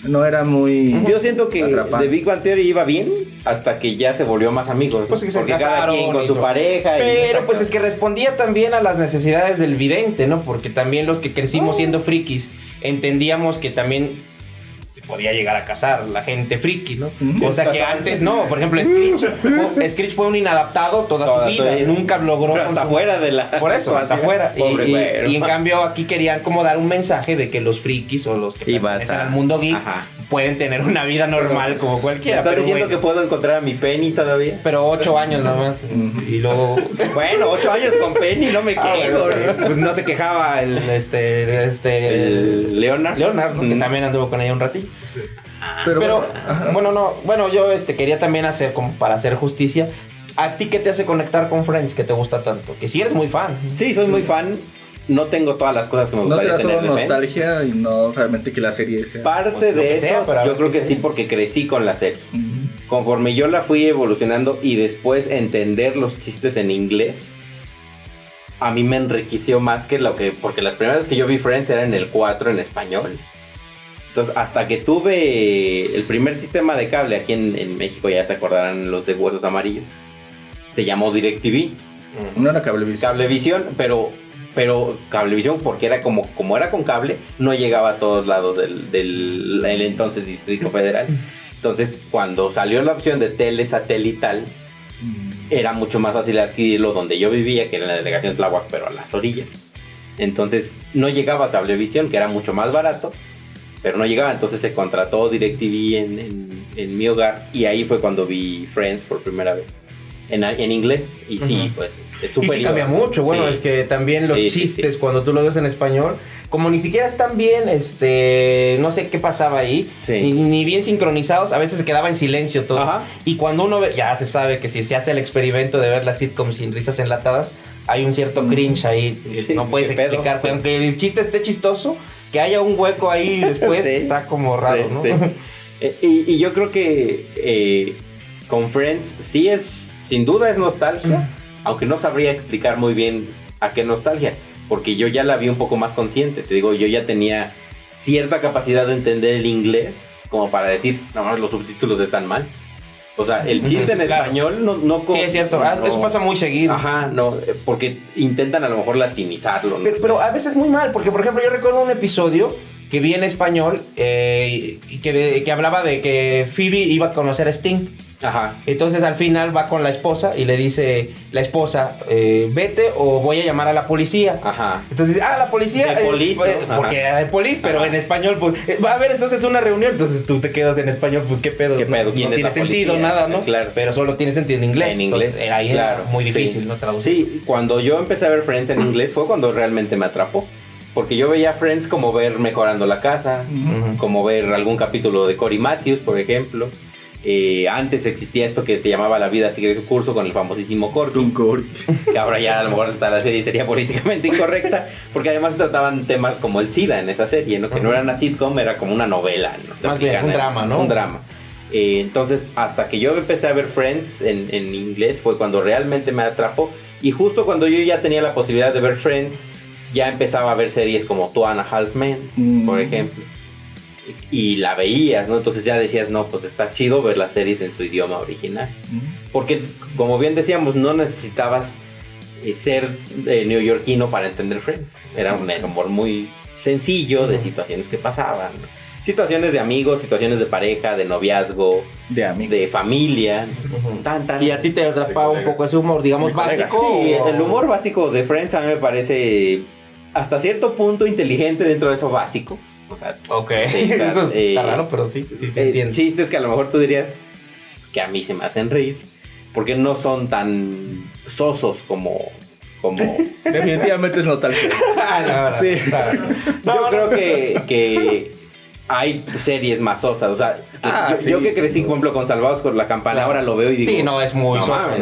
no era muy. Yo siento que The Big Bang Theory iba bien hasta que ya se volvió más amigos. Pues que se porque casaron, cada quien con su pareja. Pero pues es que respondía también a las necesidades del vidente, ¿no? Porque también los que crecimos siendo frikis entendíamos que también podía llegar a casar la gente friki, ¿no? O sea que antes no, por ejemplo Screech fue un inadaptado toda su vida, nunca logró hasta fuera de la... Por eso, hasta fuera. Y en cambio aquí querían como dar un mensaje de que los frikis o los que pertenecen al mundo geek pueden tener una vida normal como cualquiera. ¿Estás diciendo que puedo encontrar a mi Penny todavía? Pero 8 años nada más. Y luego... Bueno, 8 años con Penny, no me quejo. Pues no se quejaba el Leonard, ¿no? Que también anduvo con ella un ratillo. Pero bueno, yo quería también hacer, como para hacer justicia, ¿a ti qué te hace conectar con Friends que te gusta tanto? Que sí eres muy fan. Sí, soy muy fan. No tengo todas las cosas que me gustaría tener. No será solo nostalgia y no realmente que la serie sea... Parte de eso, yo creo que sí, porque crecí con la serie. Conforme yo la fui evolucionando y después entender los chistes en inglés, a mí me enriqueció más porque las primeras veces que yo vi Friends era en el 4 en español. Entonces, hasta que tuve el primer sistema de cable aquí en México, ya se acordarán los de huesos amarillos, se llamó DirecTV. No era Cablevisión. Cablevisión, pero Cablevisión, porque era como era con cable, no llegaba a todos lados del entonces Distrito Federal. Entonces, cuando salió la opción de tele satelital, era mucho más fácil adquirirlo donde yo vivía, que era en la delegación Tláhuac, pero a las orillas. Entonces, no llegaba a Cablevisión, que era mucho más barato, pero no llegaba. Entonces se contrató DirecTV en mi hogar, y ahí fue cuando vi Friends por primera vez. En inglés, y sí, pues es súper. Y sí cambia mucho, bueno, es que también los chistes cuando tú lo ves en español, como ni siquiera están bien, no sé qué pasaba ahí, ni bien sincronizados, a veces se quedaba en silencio todo. Ajá. Y cuando uno ve, ya se sabe que si se hace el experimento de ver la sitcom sin risas enlatadas, hay un cierto cringe ahí, no puedes explicar, pero aunque el chiste esté chistoso, que haya un hueco ahí después está como raro, ¿no? Y yo creo que con Friends sí sin duda es nostalgia, aunque no sabría explicar muy bien a qué nostalgia, porque yo ya la vi un poco más consciente. Te digo, yo ya tenía cierta capacidad de entender el inglés como para decir, no, los subtítulos están mal. O sea, el chiste en español no sí, es cierto, eso pasa muy seguido. Ajá, no, porque intentan a lo mejor latinizarlo. ¿No? Pero a veces muy mal, porque por ejemplo yo recuerdo un episodio que vi en español que hablaba de que Phoebe iba a conocer a Sting. Ajá. Entonces al final va con la esposa y le dice la esposa, vete o voy a llamar a la policía. Ajá. Entonces dice, la policía. De police, porque era de police, pero en español, pues, va a haber entonces una reunión. Entonces tú te quedas en español, pues qué pedo. No tiene sentido nada, ¿no? Claro. Pero solo tiene sentido en inglés. En inglés. Entonces, ahí era muy difícil, ¿no? Traducir. Sí, cuando yo empecé a ver Friends en inglés fue cuando realmente me atrapó. Porque yo veía Friends como ver Mejorando la Casa, como ver algún capítulo de Cory Matthews, por ejemplo. Antes existía esto que se llamaba La vida sigue su curso con el famosísimo Corky, que ahora ya a lo mejor la serie sería políticamente incorrecta, porque además trataban temas como el SIDA en esa serie, ¿no? Que no era una sitcom, era como una novela, ¿no? Más bien un drama, ¿no? Un drama. Entonces, hasta que yo empecé a ver Friends en inglés fue cuando realmente me atrapó. Y justo cuando yo ya tenía la posibilidad de ver Friends, ya empezaba a ver series como Two and a Half Men, por ejemplo. Y la veías, ¿no? Entonces ya decías, no, pues está chido ver las series en su idioma original. Porque, como bien decíamos, no necesitabas ser neoyorquino para entender Friends. Era un humor muy sencillo de situaciones que pasaban, ¿no? Situaciones de amigos, situaciones de pareja, de noviazgo, de familia. Y a ti te atrapaba un poco ese humor, digamos, básico. Sí, el humor básico de Friends a mí me parece hasta cierto punto inteligente dentro de eso básico. O sea, sí, eso está raro, pero sí entiendo. Chistes que a lo mejor tú dirías que a mí se me hacen reír, porque no son tan sosos como como definitivamente es nostalgia. Sí. Yo creo que hay series más sosas, o sea, yo que crecí, por ejemplo, con Salvados por la Campana, ahora lo veo y digo... Sí, no, es muy sosa,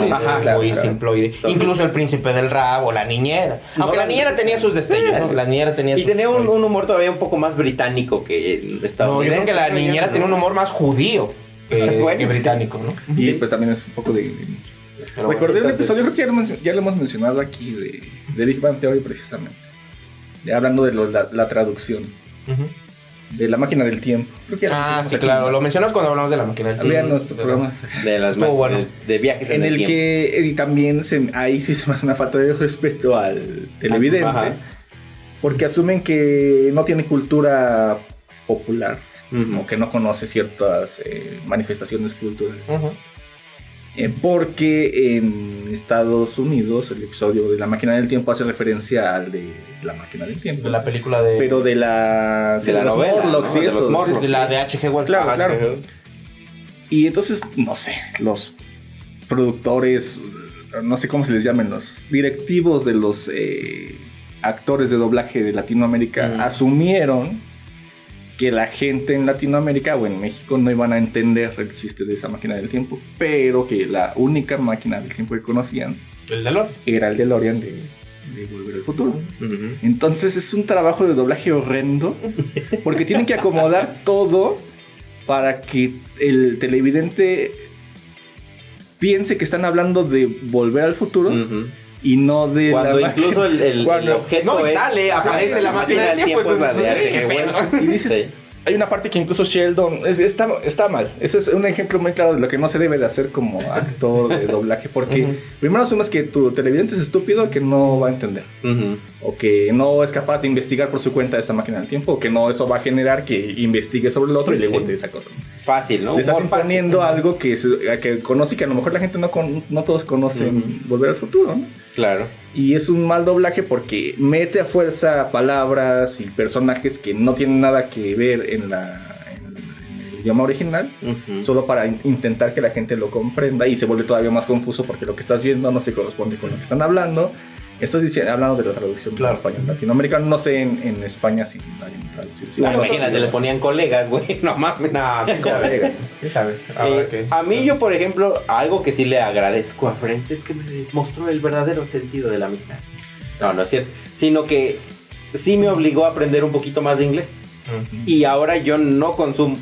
muy simploide. Incluso El Príncipe del Rap o La Niñera. Aunque La Niñera tenía sus destellos, ¿no? La Niñera tenía y tenía un humor todavía un poco más británico que estadounidense. No, yo creo que La Niñera tenía un humor más judío que británico, ¿no? Y pues también es un poco de... Recordé un episodio, creo que ya lo hemos mencionado aquí, de Big Bang Theory precisamente. Hablando de la traducción. De La Máquina del Tiempo. Sí, claro. Lo mencionas cuando hablamos de La Máquina del Tiempo. Había nuestro programa. De las de viajes en el tiempo. Que también ahí sí se me hace una falta de respeto al televidente. Porque asumen que no tiene cultura popular. O que no conoce ciertas manifestaciones culturales. Porque en Estados Unidos el episodio de La Máquina del Tiempo hace referencia al de La Máquina del Tiempo. De la película de... Pero de la novela, Morlocks, ¿no? y eso. De los Morlocks, de la de H.G. Wells. Claro. Y entonces, no sé, los productores, no sé cómo se les llamen, los directivos de los actores de doblaje de Latinoamérica asumieron que la gente en Latinoamérica o en México no iban a entender el chiste de esa máquina del tiempo, pero que la única máquina del tiempo que conocían era el DeLorean de Volver al Futuro. Entonces es un trabajo de doblaje horrendo, porque tienen que acomodar todo para que el televidente piense que están hablando de Volver al Futuro. Y no de cuando la incluso el objeto no, y aparece la máquina del tiempo, y dices, hay una parte que incluso Sheldon está mal. Eso es un ejemplo muy claro de lo que no se debe de hacer como actor de doblaje, porque primero asumes que tu televidente es estúpido, que no va a entender, o que no es capaz de investigar por su cuenta esa máquina del tiempo, o que no, eso va a generar que investigue sobre el otro y le guste esa cosa. Fácil, ¿no? Le estás imponiendo algo que conoce y que a lo mejor la gente no todos conocen. Volver al Futuro, ¿no? Claro. Y es un mal doblaje porque mete a fuerza palabras y personajes que no tienen nada que ver en el idioma original, solo para intentar que la gente lo comprenda, y se vuelve todavía más confuso porque lo que estás viendo no se corresponde con lo que están hablando. Estoy hablando de la traducción en español latinoamericano. No sé en España si hay una traducción. Sí, imagínate, le ponían colegas, güey. No mames. ¿Qué sabe? A mí, yo, por ejemplo, algo que sí le agradezco a Friends es que me mostró el verdadero sentido de la amistad. No es cierto. Sino que sí me obligó a aprender un poquito más de inglés. Y ahora yo no consumo.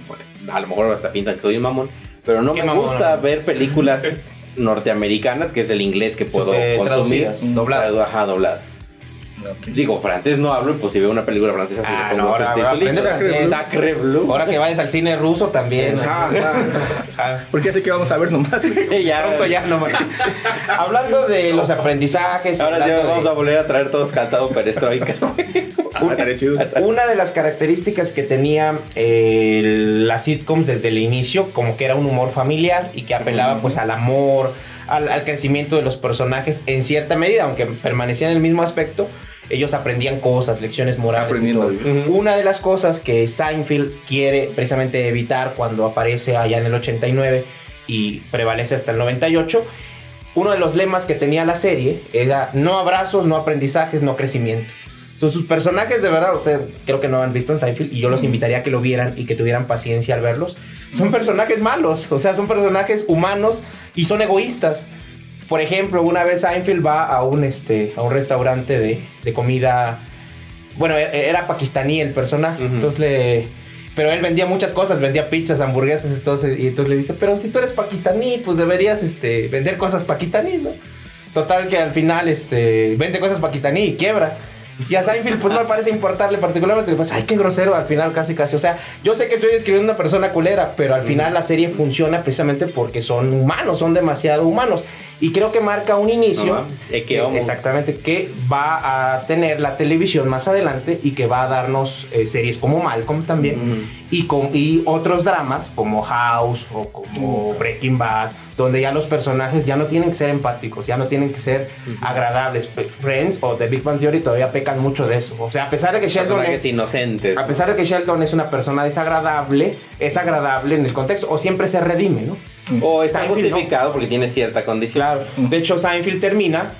A lo mejor hasta piensan que soy un mamón, pero no me gusta ver películas norteamericanas, que es el inglés que puedo consumir, dobladas. Digo, francés no hablo, pues si veo una película francesa sí le pongo Sacre Bleu. Ahora que vayas al cine ruso también. Porque hace que vamos a ver nomás. Pronto ya nomás. Hablando de los aprendizajes. Ahora ya vamos a volver a traer todos cansados perestroika. Una de las características que tenía las sitcoms desde el inicio, como que era un humor familiar y que apelaba pues al amor, al crecimiento de los personajes en cierta medida, aunque permanecían en el mismo aspecto. Ellos aprendían cosas, lecciones morales y todo. Una de las cosas que Seinfeld quiere precisamente evitar cuando aparece allá en el 89 y prevalece hasta el 98, uno de los lemas que tenía la serie era no abrazos, no aprendizajes, no crecimiento. Sus personajes, de verdad, ustedes creo que no han visto en Seinfeld, y yo los invitaría a que lo vieran y que tuvieran paciencia al verlos. Son personajes malos, o sea, son personajes humanos y son egoístas. Por ejemplo, una vez Seinfeld va a un restaurante de comida. Bueno, era pakistaní el personaje, entonces pero él vendía muchas cosas, vendía pizzas, hamburguesas, y entonces le dice, pero si tú eres pakistaní, pues deberías vender cosas pakistaníes, ¿no? Total que al final vende cosas pakistaní y quiebra. Y a Seinfeld pues no le parece importarle particularmente, pues ay, qué grosero al final casi, o sea, yo sé que estoy describiendo una persona culera, pero al final la serie funciona precisamente porque son humanos, son demasiado humanos, y creo que marca un inicio exactamente, que va a tener la televisión más adelante y que va a darnos series como Malcolm también, y otros dramas como House o como Breaking Bad, donde ya los personajes ya no tienen que ser empáticos, ya no tienen que ser agradables. Friends o The Big Bang Theory todavía pecan mucho de eso. O sea, a pesar de que Sheldon es inocentes, a pesar de que Sheldon es una persona desagradable, es agradable en el contexto, o siempre se redime, ¿no? O está justificado porque tiene cierta condición. Claro. De hecho, Seinfeld termina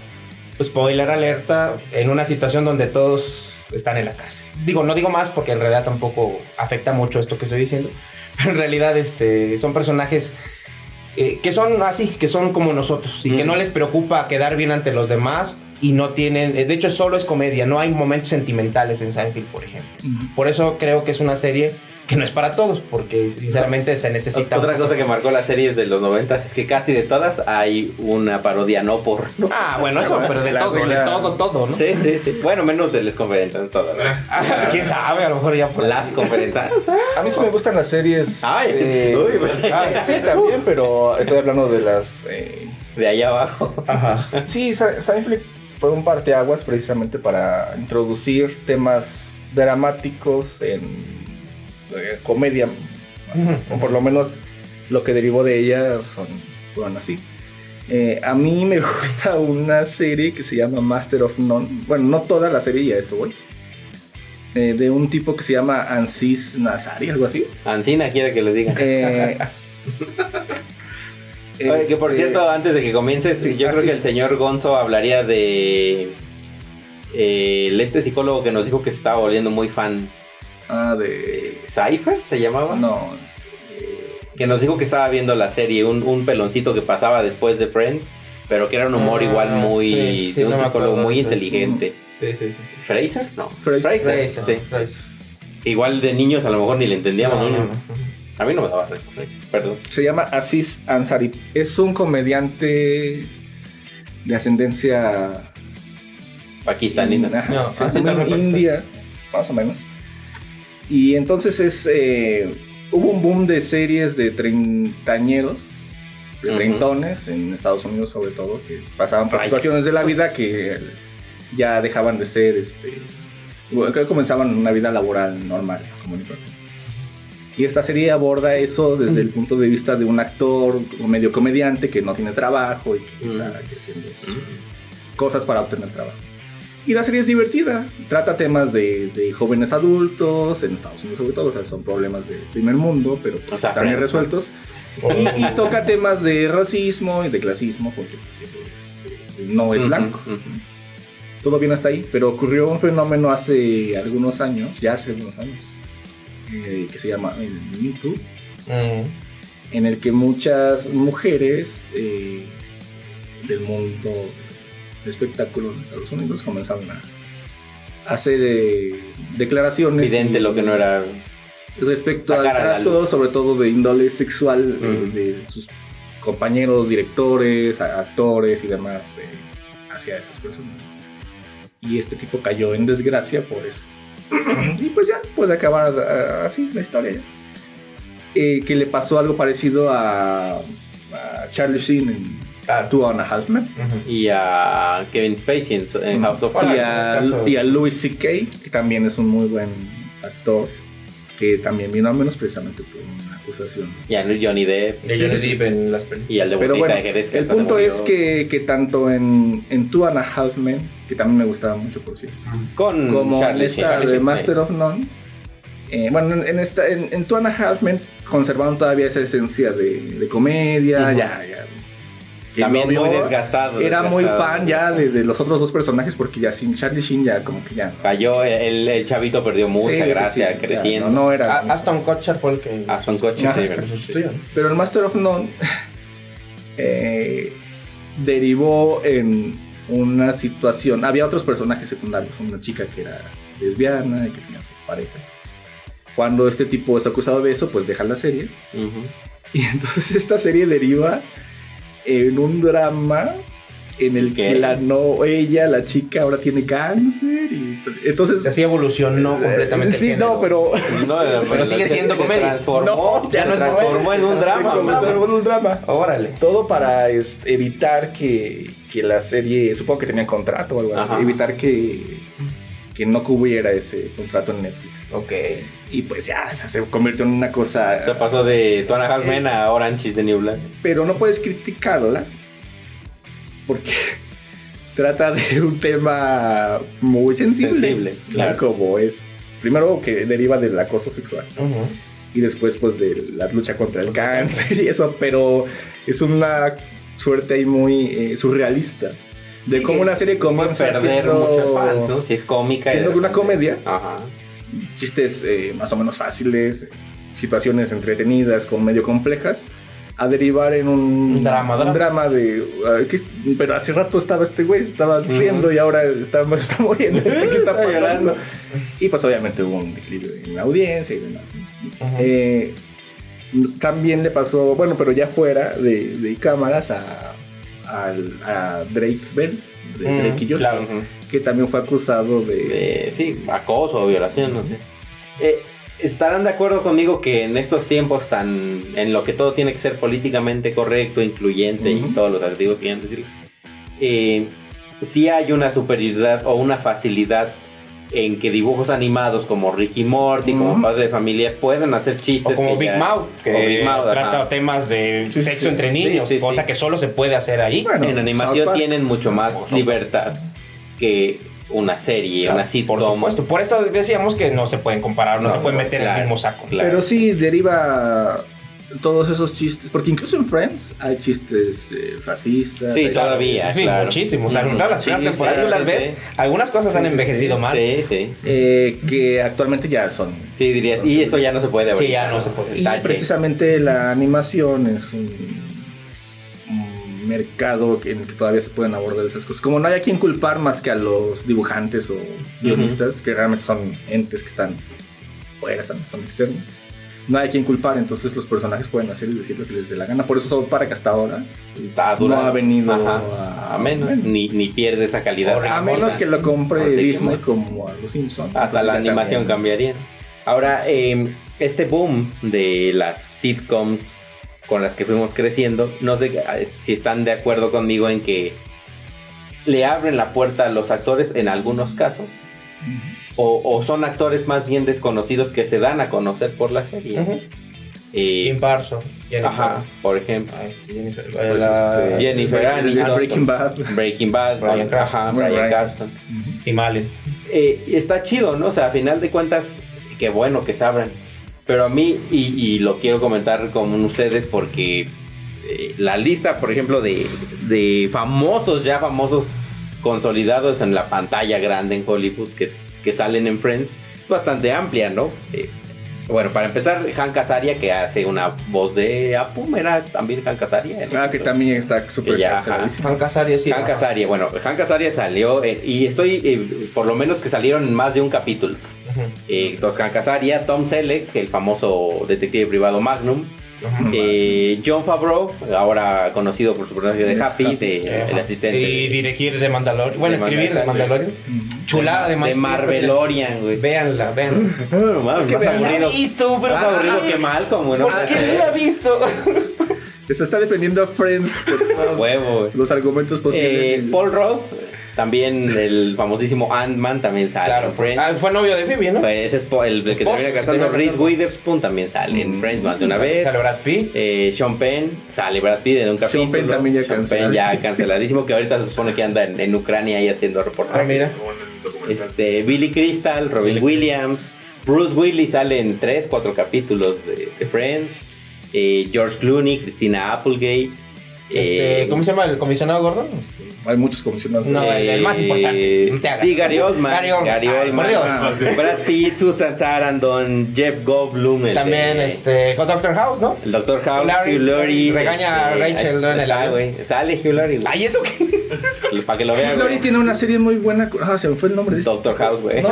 spoiler alerta, en una situación donde todos están en la cárcel. No digo más porque en realidad tampoco afecta mucho esto que estoy diciendo, pero en realidad son personajes que son así, que son como nosotros y que no les preocupa quedar bien ante los demás y no tienen, de hecho solo es comedia, no hay momentos sentimentales en Seinfeld, por ejemplo. Por eso creo que es una serie que no es para todos, porque sinceramente se necesita. Otra cosa que marcó las series de los 90 es que casi de todas hay una parodia no porno. Bueno, eso, pero de todo, ¿no? Sí. Bueno, menos de las conferencias, en todo, ¿no? ¿Quién sabe? A lo mejor ya por las conferencias. A mí sí me gustan las series. Sí, también, pero estoy hablando de las de allá abajo. Ajá. Sí, Seinfeld fue un parteaguas precisamente para introducir temas dramáticos en comedia, o por lo menos lo que derivó de ella fueron así. A mí me gusta una serie que se llama Master of None. Bueno, no toda la serie, ya eso, güey. De un tipo que se llama Aziz Ansari, algo así. Ancina quiere que le diga. Oye, que por cierto, antes de que comiences, yo creo que el señor Gonzo hablaría de este psicólogo que nos dijo que se estaba volviendo muy fan. De ¿Cypher se llamaba? No. Que nos dijo que estaba viendo la serie, un peloncito que pasaba después de Friends, pero que era un humor igual muy de un psicólogo muy inteligente. Sí. ¿Fraser? No. Fraser. Sí. Igual de niños a lo mejor ni le entendíamos. No. A mí no me daba risa Fraser, perdón. Se llama Aziz Ansari. Es un comediante de ascendencia pakistanina. India, más o menos. Y entonces hubo un boom de series de treintañeros, de treintones en Estados Unidos sobre todo, que pasaban por situaciones de la vida que ya dejaban de ser, que comenzaban una vida laboral normal, común y corriente. Y esta serie aborda eso desde el punto de vista de un actor o medio comediante que no tiene trabajo y que está haciendo cosas para obtener trabajo. Y la serie es divertida, trata temas de jóvenes adultos, en Estados Unidos sobre todo, o sea, son problemas de primer mundo, pero pues, están bien resueltos. Y toca temas de racismo y de clasismo, porque pues, no es blanco. Todo bien hasta ahí, pero ocurrió un fenómeno hace algunos años, que se llama el Me Too, en el que muchas mujeres del mundo de espectáculo en Estados Unidos comenzaron a hacer declaraciones evidente lo que no era respecto al trato, sobre todo de índole sexual de sus compañeros directores, actores y demás hacia esas personas. Y este tipo cayó en desgracia por eso. Y pues ya puede acabar así la historia ya. Que le pasó algo parecido a Charlie Sheen en Two and a Half Men. Y a Kevin Spacey en House of Cards. Y a Louis C.K., que también es un muy buen actor, que también vino a menos precisamente por una acusación. Y a Johnny Depp. En las películas. Y al de Pero bueno, de Jerez, que el punto es que tanto en Two and a Half Men, que también me gustaba mucho por cierto, como Charlie, en esta de Master of None, en Two and a Half Men conservaron todavía esa esencia de comedia, ya también muy desgastado. Era muy fan ya de los otros dos personajes, porque ya sin Charlie Sheen ya como que ya no. Cayó, el chavito perdió mucha gracia creciendo. No era Aston Kutcher fue el que... Aston Kutcher, sí. Pero el Master of None derivó en una situación. Había otros personajes secundarios, una chica que era lesbiana y que tenía su pareja. Cuando este tipo es acusado de eso, pues deja la serie. Y entonces esta serie deriva en un drama en el que la chica ahora tiene cáncer y entonces así evolucionó completamente. Sí, no, pero sigue siendo comedia. Ya no transformó en un drama. Órale. Todo para evitar que la serie, supongo que tenían contrato o algo así, evitar que no cubriera ese contrato en Netflix. Ok. Y pues ya se convirtió en una cosa. Se pasó de Two and a Half Men a Orange is the New Black. Pero no puedes criticarla porque trata de un tema muy sensible, claro. Como es, primero que deriva del acoso sexual y después pues de la lucha contra el cáncer y eso, pero es una suerte ahí muy surrealista, De cómo una serie comienza perder muchos fans, ¿no? Si es cómica. Siendo una comedia. Ajá. Chistes más o menos fáciles, situaciones entretenidas, medio complejas, a derivar en un drama de... pero hace rato estaba este güey, estaba riendo y ahora está muriendo. ¿Qué está pasando? Y pues obviamente hubo un equilibrio en la audiencia y demás. También le pasó, bueno, pero ya fuera de cámaras a Drake Bell, de Drake y Josh, claro. Que también fue acusado de acoso o violación, no sé. ¿Estarán de acuerdo conmigo que en estos tiempos en lo que todo tiene que ser políticamente correcto, incluyente y todos los adjetivos que quieran decir, sí hay una superioridad o una facilidad en que dibujos animados como Rick y Morty, como Padre de Familia, pueden hacer chistes? O como Big Mouth, que trata ajá. temas de sexo entre niños, cosa que solo se puede hacer ahí. Bueno, en animación tienen mucho más libertad que una serie, una sitcom. Por supuesto, por eso decíamos que no se pueden comparar, no se pueden meter en el mismo saco. Claro. Pero sí deriva todos esos chistes, porque incluso en Friends hay chistes racistas. Sí, todavía, claro. Muchísimos. O sea, todas las primeras temporadas tú las ves, algunas cosas han envejecido mal. Sí. Que actualmente ya son... Sí, dirías, y eso ya no se puede abrir. Sí, ya no se puede. Y precisamente la animación es un mercado en el que todavía se pueden abordar esas cosas. Como no hay a quien culpar más que a los dibujantes o guionistas, que realmente son entes que están fuera, son externos. No hay quien culpar, entonces los personajes pueden hacer y decir lo que les dé la gana. Por eso South Park hasta ahora no ha venido a menos, ni pierde esa calidad. A menos que lo compre Disney como a los Simpsons. Hasta la animación cambiaría. Ahora, este boom de las sitcoms con las que fuimos creciendo, no sé si están de acuerdo conmigo en que le abren la puerta a los actores en algunos casos. O son actores más bien desconocidos que se dan a conocer por la serie. Kim Parsons, por ejemplo. Jennifer Aniston, Breaking Bad, Bryan Cranston. Tim Allen. Está chido, ¿no? O sea, a final de cuentas, qué bueno que se abran. Pero a mí, y lo quiero comentar con ustedes porque la lista, por ejemplo, de famosos consolidados en la pantalla grande en Hollywood que salen en Friends es bastante amplia, ¿no? Bueno, para empezar, Hank Azaria, que hace una voz de Apu, era también Hank Azaria. Que también está súper canceladísimo. Hank Azaria, sí. Hank Azaria, bueno, Hank Azaria salió y estoy, por lo menos que salieron en más de un capítulo. Entonces, Hank Azaria, Tom Selleck, el famoso detective privado Magnum, Jon Favreau, ahora conocido por su personaje de Happy, el asistente. Y dirigir de Mandalorian. Bueno, escribir de Mandalorian. Chulada de Marvelorian, güey. Véanla. No, mames, más aburrido. Más aburrido que Malcolm, ¿no? ¿Por qué no la he visto? Se está defendiendo a Friends con todos los argumentos posibles. Paul Rudd, también el famosísimo Ant-Man, también sale en Friends. Fue novio de Phoebe, ¿no? Pues ese es el que termina casando. Reese Witherspoon también sale en Friends más de una vez. Sale Brad Pitt. Sean Penn, sale Brad Pitt en un capítulo. Sean Penn también ya canceladísimo, que ahorita se supone que anda en Ucrania ahí haciendo reportajes. Mira. Billy Crystal, Robin Williams, Bruce Willis sale en 3-4 capítulos de Friends. George Clooney, Christina Applegate. ¿Cómo se llama el comisionado Gordon? Hay muchos comisionados. No, el más importante. No te hagas. Sí, Gary Oldman. Gary Oldman. Por Dios. Brad Pitt, Susan Sarandon, Jeff Goldblum. También Dr. House, ¿no? El Dr. House, Hugh Laurie. Regaña a Rachel en el avión. Güey. Sale Hugh Laurie. Ay, ¿eso qué? Para que lo vean. Hugh Laurie tiene una serie muy buena. Se me fue el nombre de Dr. House, güey. No.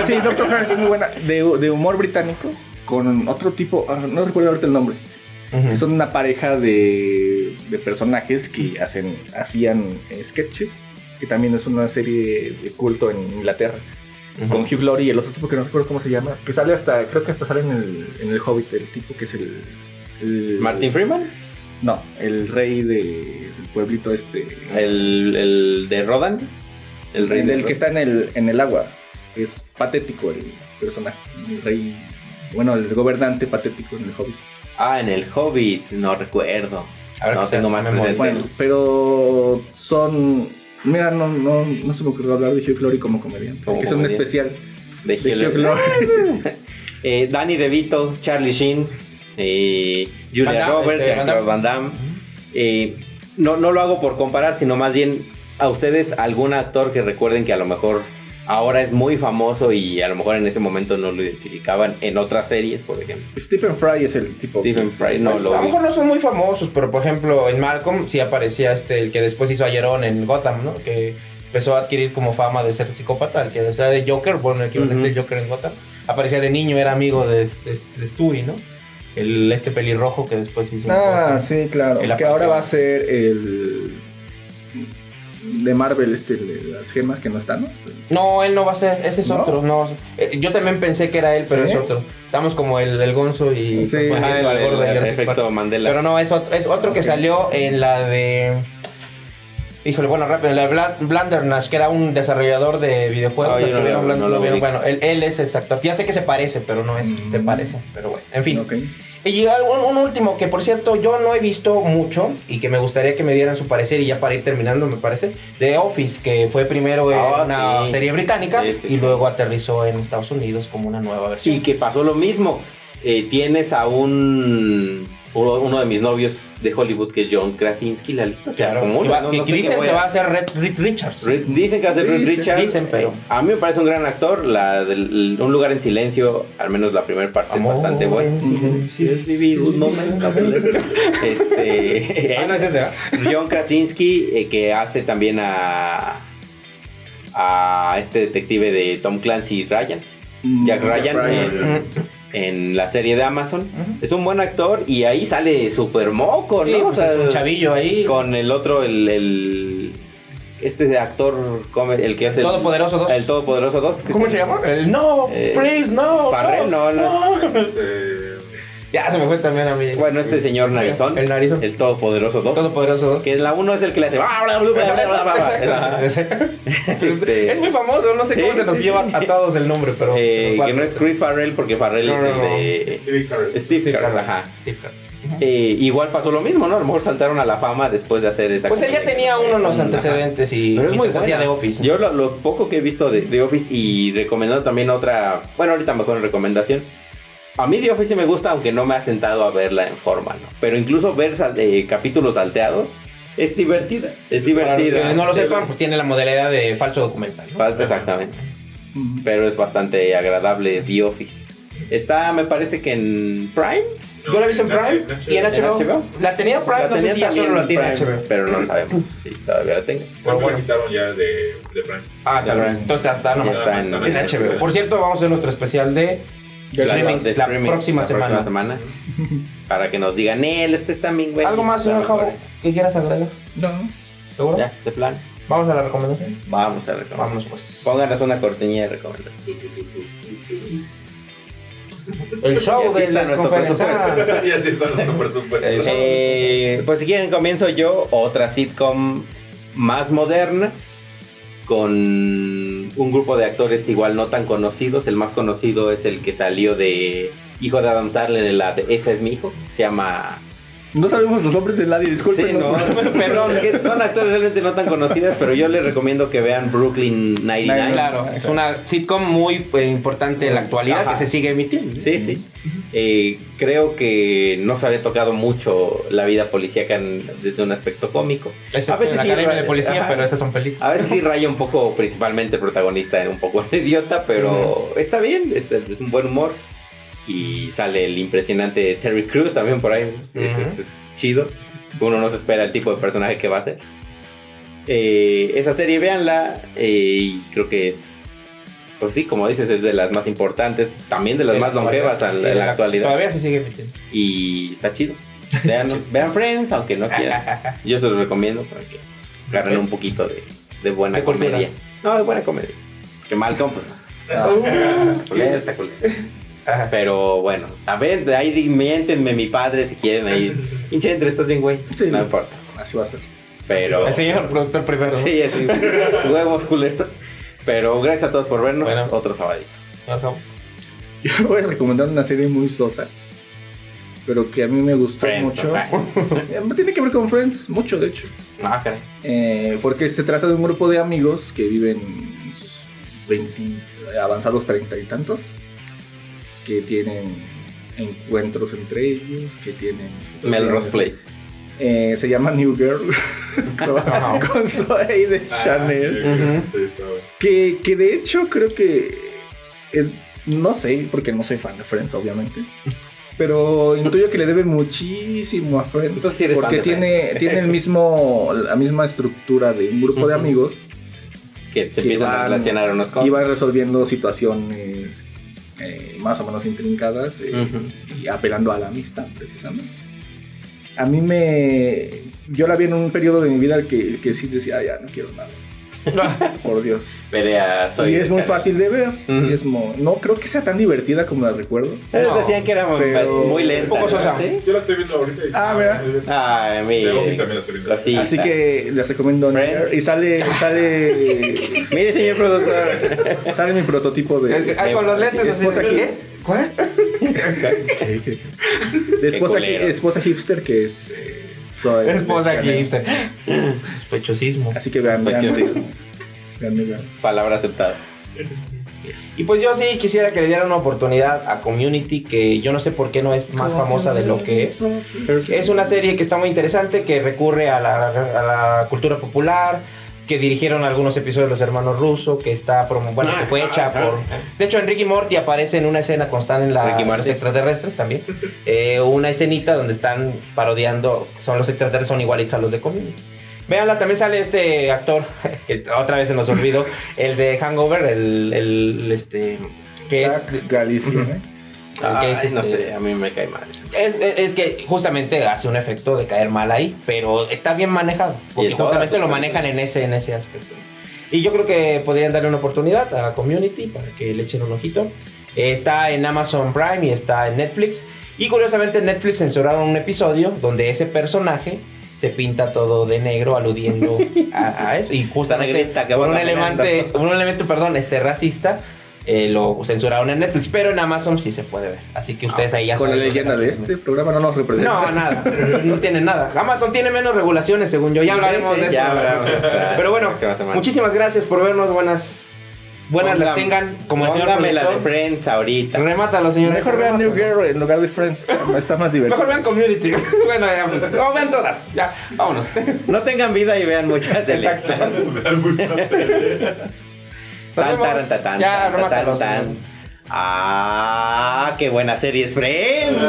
Sí, Dr. House es muy buena. De humor británico. Con otro tipo. No recuerdo ahorita el nombre. Que son una pareja de personajes que hacían sketches, que también es una serie de culto en Inglaterra, con Hugh Laurie y el otro tipo que no recuerdo cómo se llama, que sale creo que hasta sale en el Hobbit, el tipo que es el ¿Martin Freeman? No, el rey del pueblito el de Rodan, el rey del que está en el agua, que es patético el personaje, el rey, bueno, el gobernante patético en el Hobbit. En el Hobbit, no recuerdo. No tengo más presente. Bueno, pero son... Mira, no se me ocurrió hablar de Hugh Laurie como comediante. Que es un especial de Hugh Laurie. Danny DeVito, Charlie Sheen, Julia Roberts, Van Damme. No lo hago por comparar, sino más bien ¿A ustedes algún actor que recuerden que a lo mejor ahora es muy famoso y a lo mejor en ese momento no lo identificaban en otras series, por ejemplo? Stephen Fry es el tipo. Stephen Fry, no Pues, lo a lo vi. mejor no son muy famosos, pero por ejemplo en Malcolm sí aparecía el que después hizo a Jerón en Gotham, ¿no? Que empezó a adquirir como fama de ser psicópata, el que decía de Joker, bueno, el equivalente de Joker en Gotham. Aparecía de niño, era amigo de Stewie, ¿no? Este pelirrojo que después hizo. Sí, claro. Que ahora va a ser el de Marvel, de las gemas que no están, ¿no? No, él no va a ser, ese es ¿No? otro. No, yo también pensé que era él, pero ¿Sí? es otro. Estamos como el Gonzo y Sí. confundiendo al gordo de El Jurassic efecto Park. Mandela. Pero no, es otro que salió en la de. Híjole, bueno, rápido, en la de Blundernash, que era un desarrollador de videojuegos. Yo no lo vi. Bueno, él es ese actor. Ya sé que se parece, pero no es se parece. Pero bueno, en fin. Okay. Y un último que, por cierto, yo no he visto mucho y que me gustaría que me dieran su parecer, y ya para ir terminando, me parece, The Office, que fue primero una serie británica y luego aterrizó en Estados Unidos como una nueva versión. Y que pasó lo mismo. Tienes a uno de mis novios de Hollywood, que es John Krasinski, la lista se Claro, acumula, que no sé dicen qué voy se va a hacer Reed Richards. Dicen que va a ser Reed Richards. Dicen, pero a mí me parece un gran actor. Un lugar en silencio, al menos la primera parte es bastante buena. Sí, Es vivir un momento. no es ese, ¿verdad? John Krasinski, que hace también a este detective de Tom Clancy, Jack Ryan, en la serie de Amazon. Es un buen actor y ahí sale super moco, ¿no? Sí, pues es un chavillo ahí. Con el otro, este actor, el que hace el Todopoderoso 2. El Todopoderoso 2. ¿Cómo se llama? El No, please, no. Farrell, no. Ya se me fue también a mí. Bueno, este señor Narizón. El Narizón. El Todopoderoso 2. Todopoderoso 2. Que la 1 es el que le hace. Es muy famoso, no sé cómo se nos lleva a todos el nombre, pero. Que no es Chris Farrell, porque Farrell es el de Steve Carell. Steve Carell. Igual pasó lo mismo, ¿no? A lo mejor saltaron a la fama después de hacer esa Pues él ya tenía unos antecedentes y pero es muy hacía The Office. Yo lo poco que he visto de The Office, y recomendando también otra, bueno, ahorita mejor en recomendación. A mí The Office sí me gusta, aunque no me ha sentado a verla en forma, ¿no? Pero incluso ver capítulos salteados es divertida. Es divertida. Para los que no lo sepan, pues tiene la modalidad de falso documental, ¿no? Exactamente. Pero es bastante agradable The Office. Está, me parece que en Prime. Yo la he visto en Prime y en HBO. La tenía en Prime, no sé si ya solo la tiene en HBO. Pero no sabemos si todavía la tengo. ¿Cuánto le quitaron ya de Prime? Tal vez. Entonces está nomás está en HBO. Por cierto, vamos a hacer nuestro especial de streamings la próxima semana. Para que nos digan, este está bien, güey. ¿Algo más, señor Javo, que quieras agregar? No. ¿Seguro? Ya, de plan. Vamos a la recomendación. Vamos a recomendar. Vámonos pues. Pónganos una cortinilla de recomendación. El show así de está las nuestro conferencias. Y así está nuestro presupuesto. Pues si quieren comienzo yo. Otra sitcom más moderna, con un grupo de actores igual no tan conocidos. El más conocido es el que salió de Hijo de Adam Sandler, Ese es mi hijo. Se llama... No sabemos los nombres de nadie, disculpen. Sí, no, perdón, es que son actores realmente no tan conocidas, pero yo les recomiendo que vean Brooklyn 99. Claro, es una sitcom muy importante en la actualidad. Ajá. Que se sigue emitiendo. Sí, sí. Creo que no se había tocado mucho la vida policíaca desde un aspecto cómico. A veces la Academia de Policía, pero esas son películas. A veces sí raya un poco, principalmente el protagonista en un poco idiota, pero está bien, es un buen humor. Y sale el impresionante Terry Crews también por ahí. Es chido. Uno no se espera el tipo de personaje que va a ser. Esa serie, véanla. Y creo que es, pues sí, como dices, es de las más importantes. También de las más longevas en la actualidad. Todavía se sigue emitiendo. Y está chido. Vean Friends, aunque no quieran. Yo se los recomiendo para que agarren un poquito de buena comedia. No, de buena comedia. Que Malcolm, pues no. Está cool. Pero bueno, a ver, de ahí miéntenme mi padre si quieren ahí. Hinche entre, estás bien, güey. Sí, no importa. Así va a ser. Pero. El señor productor primero. Sí, así. Huevos, culero. Pero gracias a todos por vernos. Bueno. Otro sabadito. Yo voy a recomendar una serie muy sosa, pero que a mí me gustó Friends, mucho. Tiene que ver con Friends, mucho de hecho. Caray. Porque se trata de un grupo de amigos que viven en sus 20, avanzados 30 y tantos, que tienen encuentros entre ellos, que tienen... Melrose Place. Se llama New Girl. Con Zoe de Chanel. Sí, está bueno. Que de hecho creo que no sé, porque no soy fan de Friends, obviamente. Pero intuyo que le debe muchísimo a Friends. Entonces, sí eres porque fan de tiene la misma estructura de un grupo de amigos que se empiezan a relacionar unos con. Y van resolviendo situaciones más o menos intrincadas y apelando a la amistad, precisamente. A mí yo la vi en un periodo de mi vida el que sí decía, ya no quiero nada. Por Dios. Y es muy fácil de ver. No creo que sea tan divertida como la recuerdo. Decían que era muy lenta. Poco sosa. ¿Sí? Yo la estoy viendo ahorita. Mira. Mira. También la estoy viendo. Así que les recomiendo Friends. Y sale Mire, señor productor. sale mi prototipo de con los lentes esposa así. ¿Qué? ¿Cuál? de esposa hipster que es Zoe. Esposa hipster. Sospechosismo. Así que vean. Palabra aceptada. Y pues yo sí quisiera que le dieran una oportunidad a Community, que yo no sé por qué no es más famosa de lo que es. Es una serie que está muy interesante, que recurre a la cultura popular, que dirigieron algunos episodios los hermanos Russo, que está que fue hecha por... De hecho, en Rick y Morty aparece en una escena constante en los extraterrestres también. Una escenita donde están parodiando, los extraterrestres son igualitos a los de Community. Véanla, también sale este actor, que otra vez se nos olvidó, el de Hangover, que Zach Galifianakis. No sé, a mí me cae mal. Es que justamente hace un efecto de caer mal ahí, pero está bien manejado, porque justamente lo manejan en ese aspecto. Y yo creo que podrían darle una oportunidad a Community para que le echen un ojito. Está en Amazon Prime y está en Netflix. Y curiosamente en Netflix censuraron un episodio donde ese personaje se pinta todo de negro, aludiendo a eso. Y justamente por un elemento racista, lo censuraron en Netflix, pero en Amazon sí se puede ver. Así que ustedes ahí ya saben. Con la leyenda de este programa no nos representa. No, nada. No tiene nada. Amazon tiene menos regulaciones, según yo. Ya hablaremos de eso. Pero bueno, muchísimas gracias por vernos. Buenas las tengan. Como el señor la de Friends ahorita. Remátalo, señor. Mejor vean New Girl en lugar de Friends. Está más divertido. Mejor vean Community. Bueno, ya. No, vean todas. Ya, vámonos. No tengan vida y vean mucha tele. Exacto. Qué buena serie es Friends.